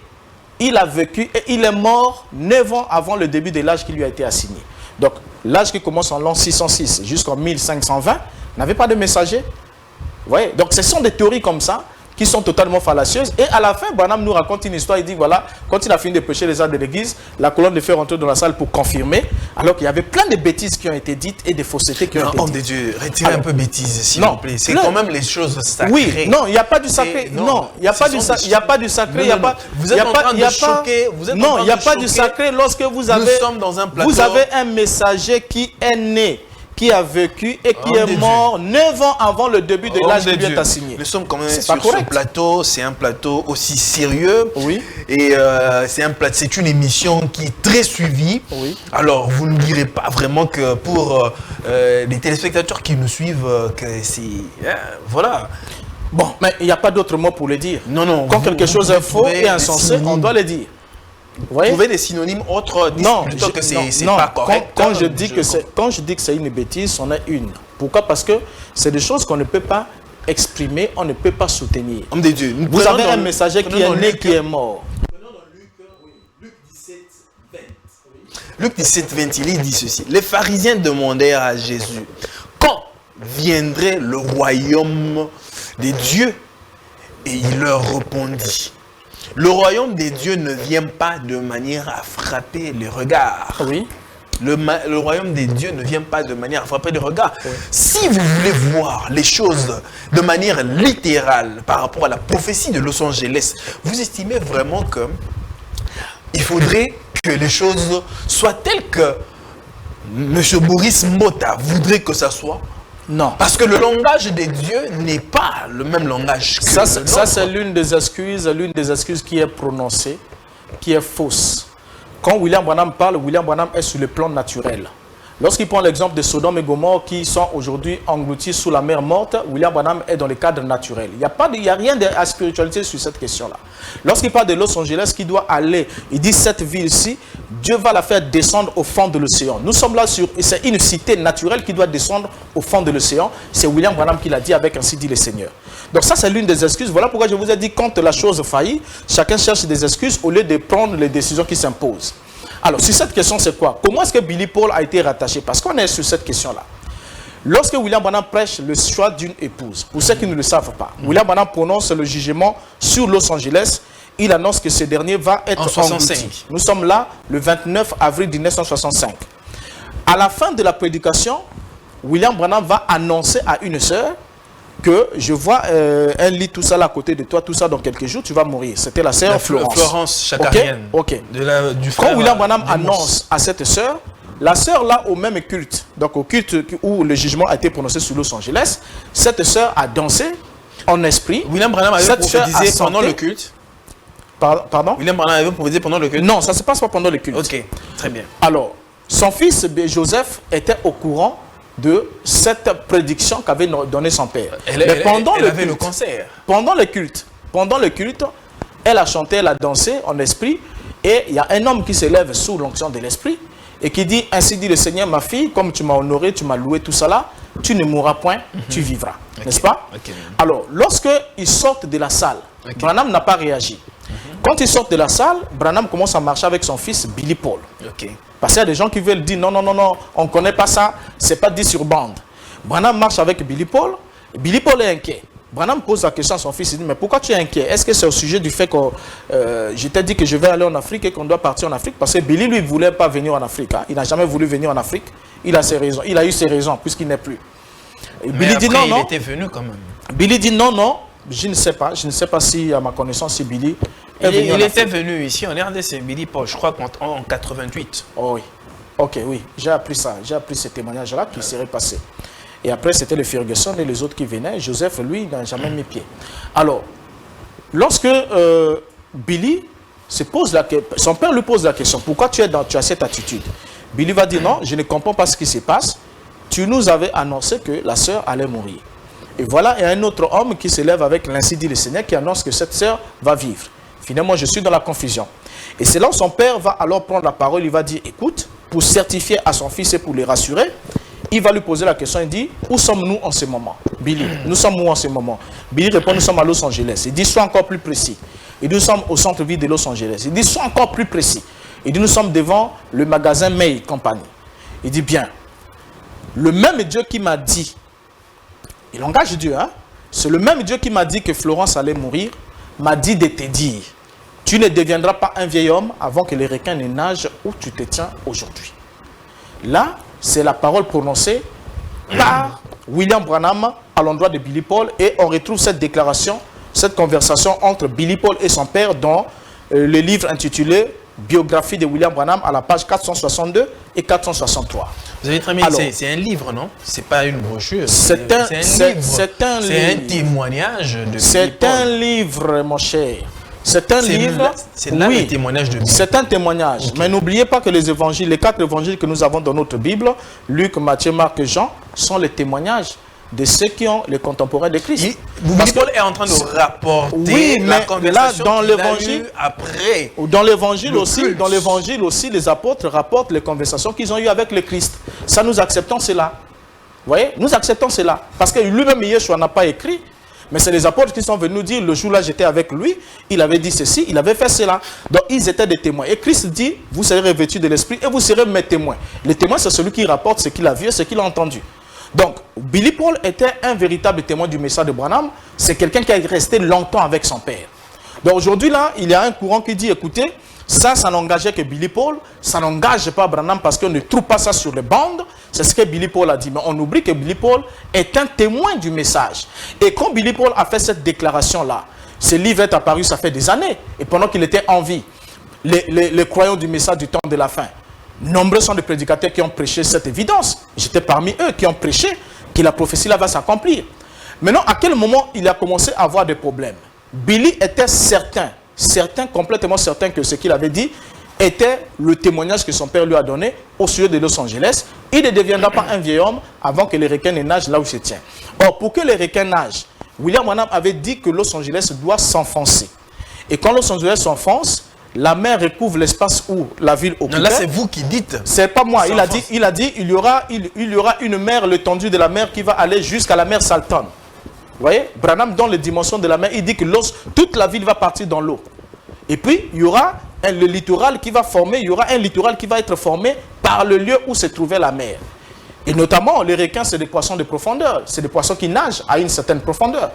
il a vécu et il est mort 9 ans avant le début de l'âge qui lui a été assigné. Donc l'âge qui commence en l'an 606 jusqu'en 1520 n'avait pas de messager. Vous voyez? Donc ce sont des théories comme ça qui sont totalement fallacieuses. Et à la fin, Branham nous raconte une histoire. Il dit, voilà, quand il a fini de prêcher les arts de l'église, la colonne le fait rentrer dans la salle pour confirmer, alors qu'il y avait plein de bêtises qui ont été dites et des faussetés qui ont été dites.
Homme de Dieu, retirez un peu bêtises, s'il vous plaît. C'est quand même les choses sacrées.
Oui, non, il n'y a pas du sacré. Non, il n'y a pas du sacré. Il n'y a pas du sacré.
Vous êtes en train de choquer.
Non, il n'y a pas du sacré lorsque vous avez...
Nous sommes dans un plateau.
Vous avez un messager qui est né, qui a vécu et qui est mort 9 ans avant le début de l'âge qui lui est assigné.
Nous sommes quand même sur ce plateau, c'est un plateau aussi sérieux.
Oui.
Et c'est une émission qui est très suivie.
Oui.
Alors, vous ne direz pas vraiment que pour les téléspectateurs qui nous suivent, que c'est... voilà.
Bon, mais il n'y a pas d'autre mot pour le dire.
Non, non.
Quand quelque chose est faux et insensé, on doit le dire.
Vous trouvez des synonymes autres?
Non,
plutôt que c'est pas correct.
Quand je dis que c'est une bêtise, c'en est une. Pourquoi? Parce que c'est des choses qu'on ne peut pas exprimer, on ne peut pas soutenir.
Homme de Dieu,
vous avez un messager qui est né, qui est mort.
Prenons dans Luc 17, 20. Luc 17, 20, il dit ceci. Les pharisiens demandèrent à Jésus, quand viendrait le royaume des dieux? Et il leur répondit, le royaume des dieux ne vient pas de manière à frapper les regards.
Oui.
Le royaume des dieux ne vient pas de manière à frapper le regard. Oui. Si vous voulez voir les choses de manière littérale par rapport à la prophétie de Los Angeles, vous estimez vraiment que il faudrait que les choses soient telles que M. Boris Mota voudrait que ça soit?
Non.
Parce que le langage des dieux n'est pas le même langage que
ça, c'est l'une des excuses qui est prononcée, qui est fausse. Quand William Branham parle, William Branham est sur le plan naturel. Lorsqu'il prend l'exemple de Sodome et Gomorrhe qui sont aujourd'hui engloutis sous la mer morte, William Branham est dans le cadre naturel. Il n'y a rien de la spiritualité sur cette question-là. Lorsqu'il parle de Los Angeles qui doit aller, il dit cette ville-ci, Dieu va la faire descendre au fond de l'océan. Nous sommes là sur, c'est une cité naturelle qui doit descendre au fond de l'océan. C'est William Branham qui l'a dit avec ainsi dit le Seigneur. Donc ça c'est l'une des excuses. Voilà pourquoi je vous ai dit quand la chose faillit, chacun cherche des excuses au lieu de prendre les décisions qui s'imposent. Alors, sur cette question, c'est quoi? Comment est-ce que Billy Paul a été rattaché? Parce qu'on est sur cette question-là. Lorsque William Branham prêche le choix d'une épouse, pour ceux qui ne le savent pas, William Branham prononce le jugement sur Los Angeles. Il annonce que ce dernier va être englouti. Nous sommes là le 29 avril 1965. À la fin de la prédication, William Branham va annoncer à une sœur que je vois un lit, tout ça là à côté de toi, tout ça dans quelques jours, tu vas mourir. C'était la sœur Florence.
Florence Chakarienne.
Ok.
Du frère,
quand William Branham annonce à cette sœur, la sœur là au même culte, donc au culte où le jugement a été prononcé sur Los Angeles, cette sœur a dansé en esprit.
William Branham avait prophétisé pendant le culte.
Pardon?
William Branham avait prophétisé pendant le culte.
Non, ça ne se passe pas pendant le culte.
Ok, très bien.
Alors, son fils Joseph était au courant de cette prédiction qu'avait donnée son père.
Elle avait le cancer.
Pendant le culte, elle a chanté, elle a dansé en esprit, et il y a un homme qui s'élève sous l'onction de l'esprit et qui dit, ainsi dit le Seigneur, ma fille, comme tu m'as honoré, tu m'as loué, tout ça là, tu ne mourras point, tu vivras. N'est-ce pas? Alors, lorsqu'ils sortent de la salle, Branham n'a pas réagi. Quand ils sortent de la salle, Branham commence à marcher avec son fils Billy Paul. Parce qu'il y a des gens qui veulent dire non, on ne connaît pas ça, c'est pas dit sur bande. Branham marche avec Billy Paul. Billy Paul est inquiet. Branham pose la question à son fils, il dit mais pourquoi tu es inquiet? Est-ce que c'est au sujet du fait que je t'ai dit que je vais aller en Afrique et qu'on doit partir en Afrique? Parce que Billy lui ne voulait pas venir en Afrique. Hein. Il n'a jamais voulu venir en Afrique. Il a ses raisons. Il a eu ses raisons puisqu'il n'est plus.
Et Billy dit non. Il était venu quand même.
Billy dit non, je ne sais pas. Je ne sais pas si à ma connaissance si Billy
il était venu ici en RDC, Billy Paul, je crois en 88.
Oh oui. Ok, oui. J'ai appris ça. J'ai appris ce témoignage-là qui serait passé. Et après, c'était le Ferguson et les autres qui venaient. Joseph, lui, n'a jamais mis pied. Alors, lorsque Billy se pose son père lui pose la question, pourquoi tu as cette attitude? Billy va dire, non, je ne comprends pas ce qui se passe. Tu nous avais annoncé que la sœur allait mourir. Et voilà, il y a un autre homme qui se lève avec l'ainsi dit le Seigneur qui annonce que cette sœur va vivre. Finalement, je suis dans la confusion. Et c'est là où son père va alors prendre la parole. Il va dire, écoute, pour certifier à son fils et pour le rassurer, il va lui poser la question. Il dit, où sommes-nous en ce moment? Billy, nous sommes où en ce moment? Billy répond, nous sommes à Los Angeles. Il dit, sois encore plus précis. Il dit, nous sommes au centre-ville de Los Angeles. Il dit, sois encore plus précis. Il dit, nous sommes devant le magasin May Company. Il dit, bien, le même Dieu qui m'a dit, il engage Dieu, hein? C'est le même Dieu qui m'a dit que Florence allait mourir, m'a dit de te dire, tu ne deviendras pas un vieil homme avant que les requins ne nagent où tu te tiens aujourd'hui. Là, c'est la parole prononcée par William Branham à l'endroit de Billy Paul et on retrouve cette déclaration, cette conversation entre Billy Paul et son père dans le livre intitulé Biographie de William Branham à la page 462 et 463.
Vous avez très bien, c'est un livre, non? C'est pas une brochure.
C'est un livre. C'est
un témoignage de
C'est un livre, mon cher. C'est un livre.
C'est là le témoignage de Billy.
C'est un témoignage. Okay. Mais n'oubliez pas que les évangiles, les 4 évangiles que nous avons dans notre Bible, Luc, Matthieu, Marc et Jean, sont les témoignages de ceux qui ont les contemporains de Christ.
Billy Paul est en train de rapporter la conversation
dans l'évangile
après.
Dans l'évangile aussi, les apôtres rapportent les conversations qu'ils ont eues avec le Christ. Ça, nous acceptons cela. Vous voyez, nous acceptons cela. Parce que lui-même, Yeshua n'a pas écrit. Mais c'est les apôtres qui sont venus nous dire, le jour-là, j'étais avec lui, il avait dit ceci, il avait fait cela. Donc, ils étaient des témoins. Et Christ dit, vous serez revêtus de l'Esprit et vous serez mes témoins. Le témoin, c'est celui qui rapporte ce qu'il a vu et ce qu'il a entendu. Donc, Billy Paul était un véritable témoin du message de Branham. C'est quelqu'un qui est resté longtemps avec son père. Donc, aujourd'hui, là, il y a un courant qui dit, écoutez, Ça n'engageait que Billy Paul, ça n'engage pas Branham parce qu'on ne trouve pas ça sur les bandes. C'est ce que Billy Paul a dit. Mais on oublie que Billy Paul est un témoin du message. Et quand Billy Paul a fait cette déclaration-là, ce livre est apparu, ça fait des années. Et pendant qu'il était en vie, les croyants du message du temps de la fin, nombreux sont les prédicateurs qui ont prêché cette évidence. J'étais parmi eux qui ont prêché que la prophétie là va s'accomplir. Maintenant, à quel moment il a commencé à avoir des problèmes? Billy était certain, complètement certain que ce qu'il avait dit était le témoignage que son père lui a donné au sujet de Los Angeles. Il ne deviendra pas un vieil homme avant que les requins ne nagent là où il se tient. Or, pour que les requins nagent, William Branham avait dit que Los Angeles doit s'enfoncer. Et quand Los Angeles s'enfonce, la mer recouvre l'espace où la ville occupait.
Non, là, c'est vous qui dites.
C'est pas moi. Il a dit il y aura une mer, l'étendue de la mer qui va aller jusqu'à la mer Salton. Vous voyez, Branham, dans les dimensions de la mer, il dit que toute la ville va partir dans l'eau. Et puis, il y aura le littoral qui va former, il y aura un littoral qui va être formé par le lieu où se trouvait la mer. Et notamment, les requins, c'est des poissons de profondeur. C'est des poissons qui nagent à une certaine profondeur.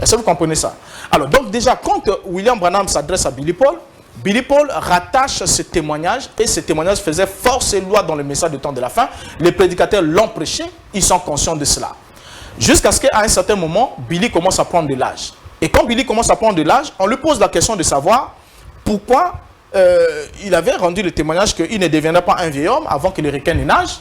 Est-ce que vous comprenez ça? Alors, donc déjà, quand William Branham s'adresse à Billy Paul rattache ce témoignage, et ce témoignage faisait force et loi dans le message du temps de la fin. Les prédicateurs l'ont prêché, ils sont conscients de cela. Jusqu'à ce qu'à un certain moment, Billy commence à prendre de l'âge. Et quand Billy commence à prendre de l'âge, on lui pose la question de savoir pourquoi il avait rendu le témoignage qu'il ne deviendrait pas un vieil homme avant que les requins ne nagent.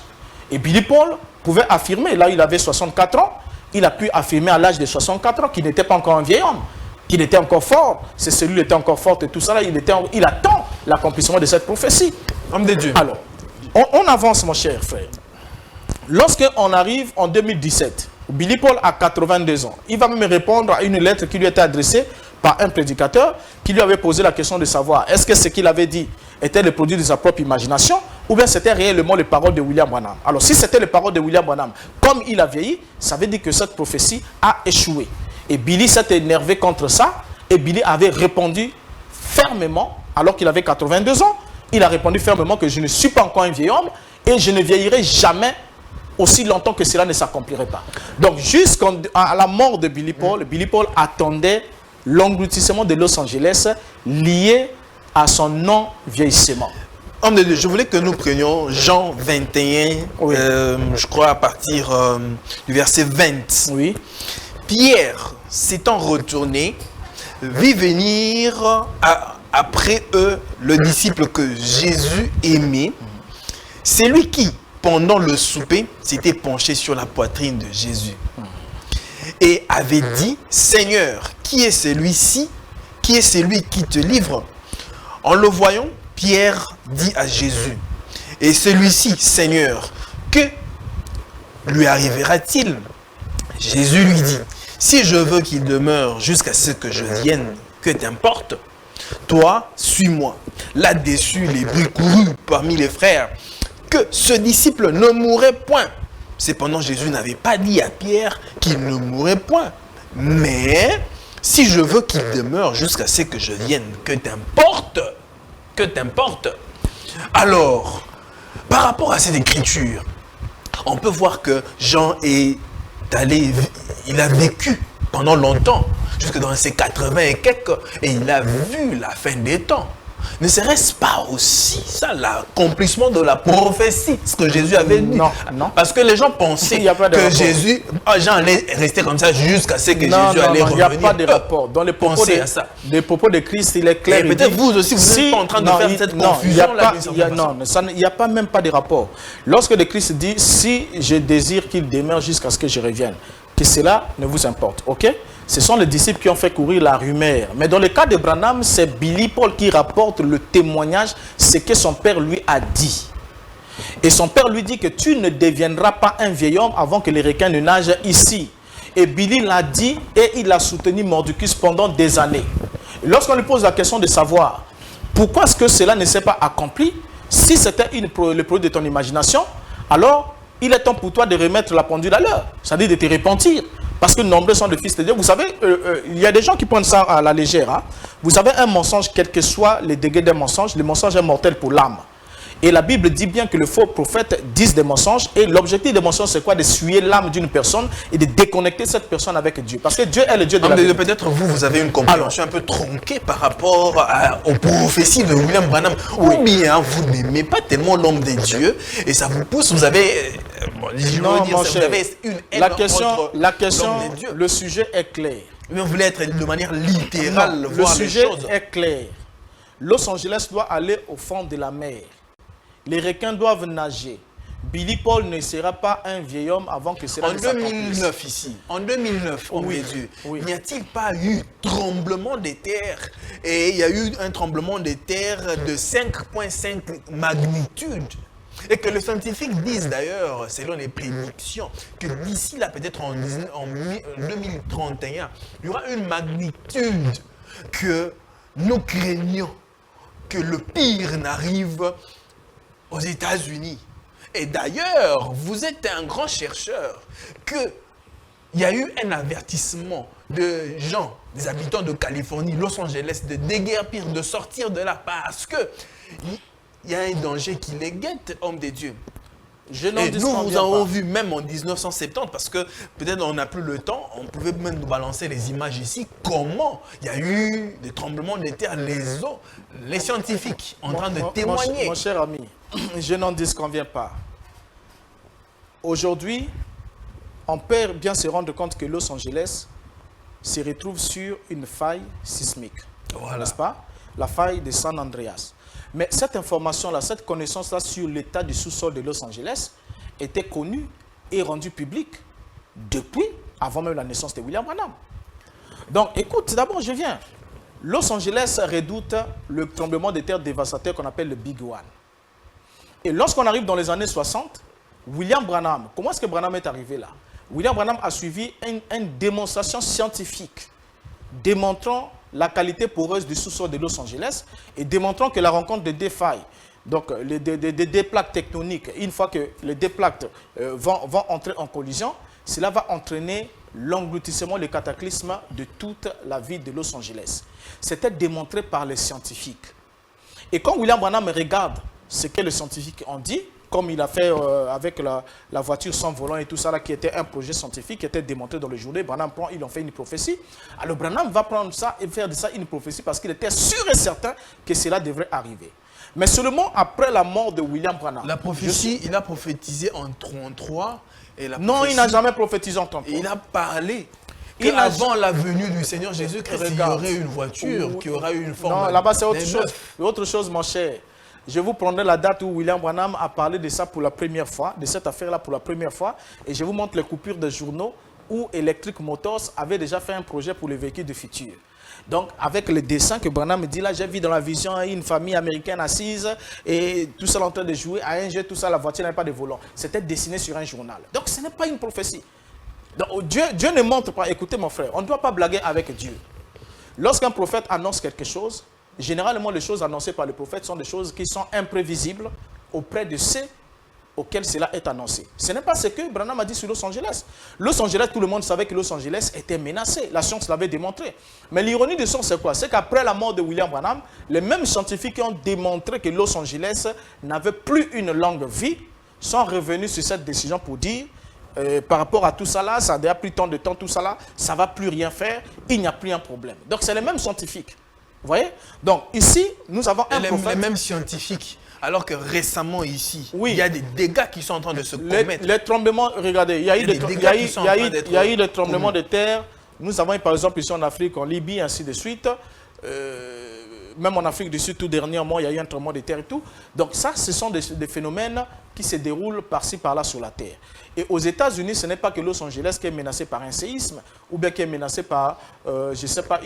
Et Billy Paul pouvait affirmer, là il avait 64 ans, il a pu affirmer à l'âge de 64 ans qu'il n'était pas encore un vieil homme, qu'il était encore fort, ses cellules étaient encore fortes et tout ça, là, il attend l'accomplissement de cette prophétie.
Homme de Dieu.
Alors, on avance mon cher frère. Lorsqu'on arrive en 2017, Billy Paul a 82 ans. Il va même répondre à une lettre qui lui était adressée par un prédicateur qui lui avait posé la question de savoir est-ce que ce qu'il avait dit était le produit de sa propre imagination ou bien c'était réellement les paroles de William Branham. Alors si c'était les paroles de William Branham, comme il a vieilli, ça veut dire que cette prophétie a échoué. Et Billy s'est énervé contre ça et Billy avait répondu fermement, alors qu'il avait 82 ans, il a répondu fermement que je ne suis pas encore un vieil homme et je ne vieillirai jamais aussi longtemps que cela ne s'accomplirait pas. Donc, jusqu'à la mort de Billy Paul attendait l'engloutissement de Los Angeles lié à son non-vieillissement.
Homme de Dieu, je voulais que nous prenions Jean 21, oui. Je crois à partir du verset 20.
Oui.
Pierre, s'étant retourné, vit venir après eux le disciple que Jésus aimait. C'est lui qui, pendant le souper, s'était penché sur la poitrine de Jésus et avait dit, Seigneur, qui est celui-ci? Qui est celui qui te livre? En le voyant, Pierre dit à Jésus, et celui-ci, Seigneur, que lui arrivera-t-il? Jésus lui dit, si je veux qu'il demeure jusqu'à ce que je vienne, que t'importe? Toi, suis-moi. Là-dessus, les bruits courus parmi les frères, que ce disciple ne mourrait point. Cependant, Jésus n'avait pas dit à Pierre qu'il ne mourrait point. Mais, si je veux qu'il demeure jusqu'à ce que je vienne, que t'importe? Que t'importe? Alors, par rapport à cette écriture, on peut voir que Jean est allé, il a vécu pendant longtemps, jusque dans ses 80 et quelques, et il a vu la fin des temps. Ne serait-ce pas aussi ça l'accomplissement de la prophétie, ce que Jésus avait dit?
Non, non.
Parce que les gens pensaient que Jésus, Jean allait rester comme ça jusqu'à ce que Jésus allait revenir.
Il n'y a pas de rapport. Dans les propos de Christ, il est clair.
Et peut-être vous aussi, vous n'êtes pas en train de faire cette confusion-là.
Il n'y a pas même pas de rapport. Lorsque le Christ dit, si je désire qu'il demeure jusqu'à ce que je revienne, que cela ne vous importe, ok? Ce sont les disciples qui ont fait courir la rumeur. Mais dans le cas de Branham, c'est Billy Paul qui rapporte le témoignage, ce que son père lui a dit. Et son père lui dit que tu ne deviendras pas un vieil homme avant que les requins ne nagent ici. Et Billy l'a dit et il a soutenu Mordicus pendant des années. Lorsqu'on lui pose la question de savoir pourquoi est-ce que cela ne s'est pas accompli, si c'était le produit de ton imagination, alors il est temps pour toi de remettre la pendule à l'heure, c'est-à-dire de te repentir. Parce que nombreux sont les fils de Dieu. Vous savez, il y a des gens qui prennent ça à la légère. Hein. Vous savez, un mensonge, quel que soit les dégâts d'un mensonge, le mensonge est mortel pour l'âme. Et la Bible dit bien que les faux prophètes disent des mensonges. Et l'objectif des mensonges, c'est quoi? De suyer l'âme d'une personne et de déconnecter cette personne avec Dieu. Parce que Dieu est le Dieu de la vérité.
Peut-être vous avez une compréhension un peu tronquée par rapport aux prophéties de William Branham. Oui. Ou bien vous n'aimez pas tellement l'homme de Dieu et ça vous pousse, vous avez...
non, mon cher,
vous avez une haine
la question,
de Dieu.
Le sujet est clair.
Mais vous voulez être de manière littérale,
non, voir les choses. Le sujet est clair. Los Angeles doit aller au fond de la mer. Les requins doivent nager. Billy Paul ne sera pas un vieil homme avant que cela ne s'accomplisse.
En 2009 ici, en 2009,
oui,
Dieu,
oui.
N'y a-t-il pas eu tremblement de terre? Et il y a eu un tremblement de terre de 5,5 magnitude. Et que les scientifiques disent d'ailleurs, selon les prédictions, que d'ici là, peut-être en 2031, il y aura une magnitude que nous craignons que le pire n'arrive aux États-Unis. Et d'ailleurs, vous êtes un grand chercheur, qu'il y a eu un avertissement de gens, des habitants de Californie, Los Angeles, de déguerpir, de sortir de là, parce que il y a un danger qui les guette, hommes de Dieu. Et nous, vous avons vu même en 1970, parce que peut-être on n'a plus le temps, on pouvait même nous balancer les images ici, comment il y a eu des tremblements de terre, les eaux, les scientifiques en train de témoigner.
Mon cher ami, je n'en disconviens pas. Aujourd'hui, on peut bien se rendre compte que Los Angeles se retrouve sur une faille sismique, voilà. N'est-ce pas? La faille de San Andreas. Mais cette information-là, cette connaissance-là sur l'état du sous-sol de Los Angeles était connue et rendue publique depuis, avant même la naissance de William Branham. Donc, écoute, d'abord, je viens. Los Angeles redoute le tremblement de terre dévastateur qu'on appelle le Big One. Et lorsqu'on arrive dans les années 60, William Branham, comment est-ce que Branham est arrivé là? William Branham a suivi une démonstration scientifique démontrant la qualité poreuse du sous-sol de Los Angeles et démontrant que la rencontre de deux failles, donc des plaques tectoniques, une fois que les deux plaques vont entrer en collision, cela va entraîner l'engloutissement, le cataclysme de toute la ville de Los Angeles. C'était démontré par les scientifiques. Et quand William Branham regarde ce que les scientifiques ont dit, comme il a fait avec la voiture sans volant et tout ça, là, qui était un projet scientifique, qui était démontré dans le journée, Branham prend, ils ont fait une prophétie. Alors Branham va prendre ça et faire de ça une prophétie parce qu'il était sûr et certain que cela devrait arriver. Mais seulement après la mort de William Branham.
La prophétie, il a prophétisé en 33. Et la
non, il n'a jamais prophétisé en 33.
Il a parlé qu'avant la venue du Seigneur Jésus-Christ, il y aurait une voiture, qui aura eu une forme.
Non, là-bas c'est autre chose. Autre chose, mon cher. Je vous prendrai la date où William Branham a parlé de ça pour la première fois, de cette affaire-là pour la première fois, et je vous montre les coupures de journaux où Electric Motors avait déjà fait un projet pour les véhicules du futur. Donc, avec le dessin que Branham me dit là, j'ai vu dans la vision une famille américaine assise et tout ça en train de jouer à un jeu, tout ça, la voiture n'avait pas de volant. C'était dessiné sur un journal. Donc, ce n'est pas une prophétie. Donc, Dieu ne montre pas, écoutez mon frère, on ne doit pas blaguer avec Dieu. Lorsqu'un prophète annonce quelque chose, généralement, les choses annoncées par le prophète sont des choses qui sont imprévisibles auprès de ceux auxquels cela est annoncé. Ce n'est pas ce que Branham a dit sur Los Angeles. Los Angeles, tout le monde savait que Los Angeles était menacé. La science l'avait démontré. Mais l'ironie de ça, c'est quoi? C'est qu'après la mort de William Branham, les mêmes scientifiques qui ont démontré que Los Angeles n'avait plus une longue vie sont revenus sur cette décision pour dire par rapport à tout ça là, ça a déjà pris tant de temps, tout ça là, ça ne va plus rien faire, il n'y a plus un problème. Donc c'est les mêmes scientifiques. Vous voyez? Donc ici, nous avons un prophète. Les mêmes
scientifiques, alors que récemment ici,
oui,
il y a des dégâts qui sont en train de se commettre.
Les tremblements, regardez, il y a eu des tremblements de terre. Nous avons par exemple ici en Afrique, en Libye, ainsi de suite. Même en Afrique du Sud, tout dernièrement, il y a eu un tremblement de terre et tout. Donc ça, ce sont des phénomènes qui se déroulent par-ci, par-là sur la terre. Et aux États-Unis, ce n'est pas que Los Angeles qui est menacé par un séisme, ou bien qui est menacé par, je ne sais pas,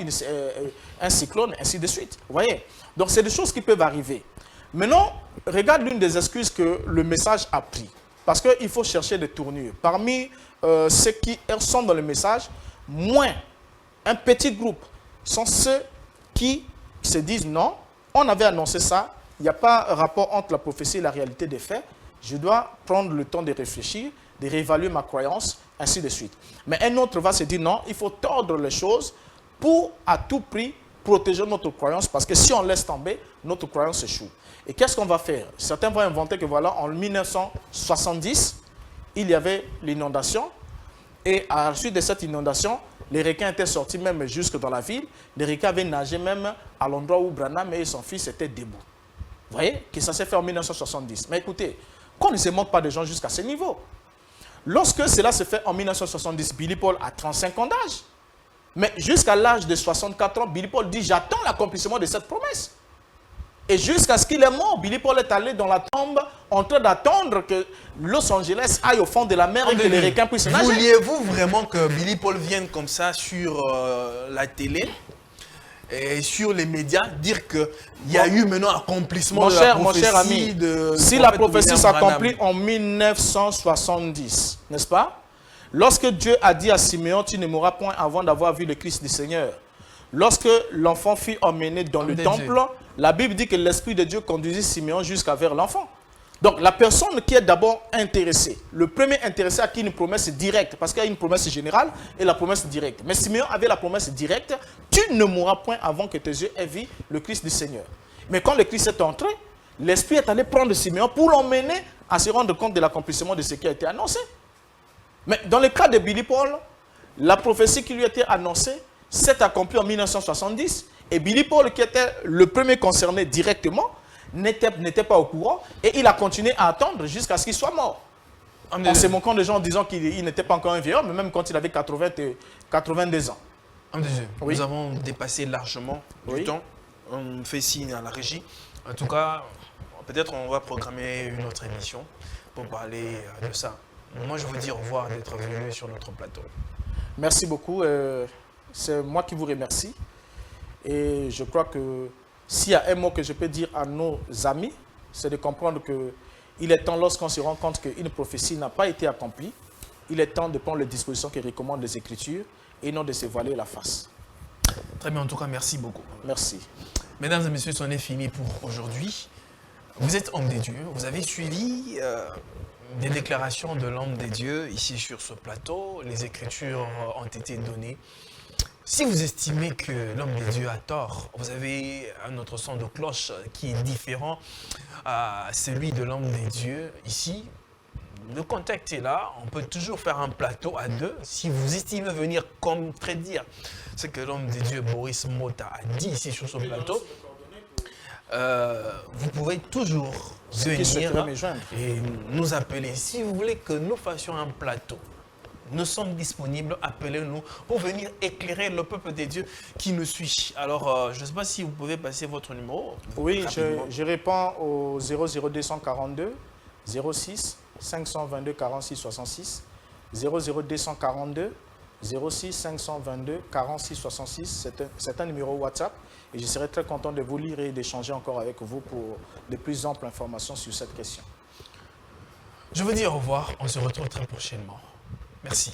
un cyclone, ainsi de suite. Vous voyez? Donc c'est des choses qui peuvent arriver. Maintenant, regarde l'une des excuses que le message a pris. Parce qu'il faut chercher des tournures. Parmi ceux qui sont dans le message, moins un petit groupe sont ceux qui se disent non, on avait annoncé ça, il n'y a pas rapport entre la prophétie et la réalité des faits, je dois prendre le temps de réfléchir, de réévaluer ma croyance, ainsi de suite. Mais un autre va se dire non, il faut tordre les choses pour à tout prix protéger notre croyance parce que si on laisse tomber, notre croyance échoue. Et qu'est-ce qu'on va faire? Certains vont inventer que voilà, en 1970, il y avait l'inondation et à la suite de cette inondation, les requins étaient sortis même jusque dans la ville. Les requins avaient nagé même à l'endroit où Branham et son fils étaient debout. Vous voyez que ça s'est fait en 1970. Mais écoutez, qu'on ne se moque pas des gens jusqu'à ce niveau. Lorsque cela se fait en 1970, Billy Paul a 35 ans d'âge. Mais jusqu'à l'âge de 64 ans, Billy Paul dit « J'attends l'accomplissement de cette promesse ». Et jusqu'à ce qu'il est mort, Billy Paul est allé dans la tombe en train d'attendre que Los Angeles aille au fond de la mer et que les requins puissent nager.
Vouliez-vous vraiment que Billy Paul vienne comme ça sur la télé et sur les médias dire qu'il y a eu maintenant accomplissement de la prophétie?
Mon cher ami, si la prophétie s'accomplit en 1970, n'est-ce pas? Lorsque Dieu a dit à Simeon, tu ne mourras point avant d'avoir vu le Christ du Seigneur. Lorsque l'enfant fut emmené dans le temple, la Bible dit que l'Esprit de Dieu conduisit Simeon jusqu'à vers l'enfant. Donc la personne qui est d'abord intéressée, le premier intéressé à qui une promesse directe, parce qu'il y a une promesse générale et la promesse directe. Mais Simeon avait la promesse directe, tu ne mourras point avant que tes yeux aient vu le Christ du Seigneur. Mais quand le Christ est entré, l'Esprit est allé prendre Simeon pour l'emmener à se rendre compte de l'accomplissement de ce qui a été annoncé. Mais dans le cas de Billy Paul, la prophétie qui lui a été annoncée s'est accomplie en 1970 et Billy Paul, qui était le premier concerné directement, n'était pas au courant et il a continué à attendre jusqu'à ce qu'il soit mort. En se moquant des gens en disant qu'il n'était pas encore un vieillard, mais même quand il avait 82 ans.
Oui. Nous avons dépassé largement du temps. On fait signe à la régie. En tout cas, peut-être on va programmer une autre émission pour parler de ça. Moi, je vous dis au revoir d'être venu sur notre plateau. Merci beaucoup. C'est moi qui vous remercie. Et je crois que s'il y a un mot que je peux dire à nos amis, c'est de comprendre qu'il est temps, lorsqu'on se rend compte qu'une prophétie n'a pas été accomplie, il est temps de prendre les dispositions que recommandent les Écritures et non de se voiler la face. Très bien, en tout cas, merci beaucoup. Merci. Mesdames et messieurs, c'en est fini pour aujourd'hui. Vous êtes homme des dieux, vous avez suivi des déclarations de l'homme des dieux ici sur ce plateau. Les Écritures ont été données. Si vous estimez que l'homme des dieux a tort, vous avez un autre son de cloche qui est différent à celui de l'homme des dieux ici. Le contact est là, on peut toujours faire un plateau à deux. Si vous estimez venir contredire ce que l'homme des dieux Boris Mota a dit ici sur ce plateau, vous pouvez toujours venir et nous appeler. Si vous voulez que nous fassions un plateau, nous sommes disponibles, appelez-nous pour venir éclairer le peuple des dieux qui nous suit. Alors, je ne sais pas si vous pouvez passer votre numéro. Oui, je réponds au 00242 06 522 46 66 00242 06 522 46 66. C'est un numéro WhatsApp et je serai très content de vous lire et d'échanger encore avec vous pour de plus amples informations sur cette question. Je vous dis au revoir, on se retrouve très prochainement. Merci.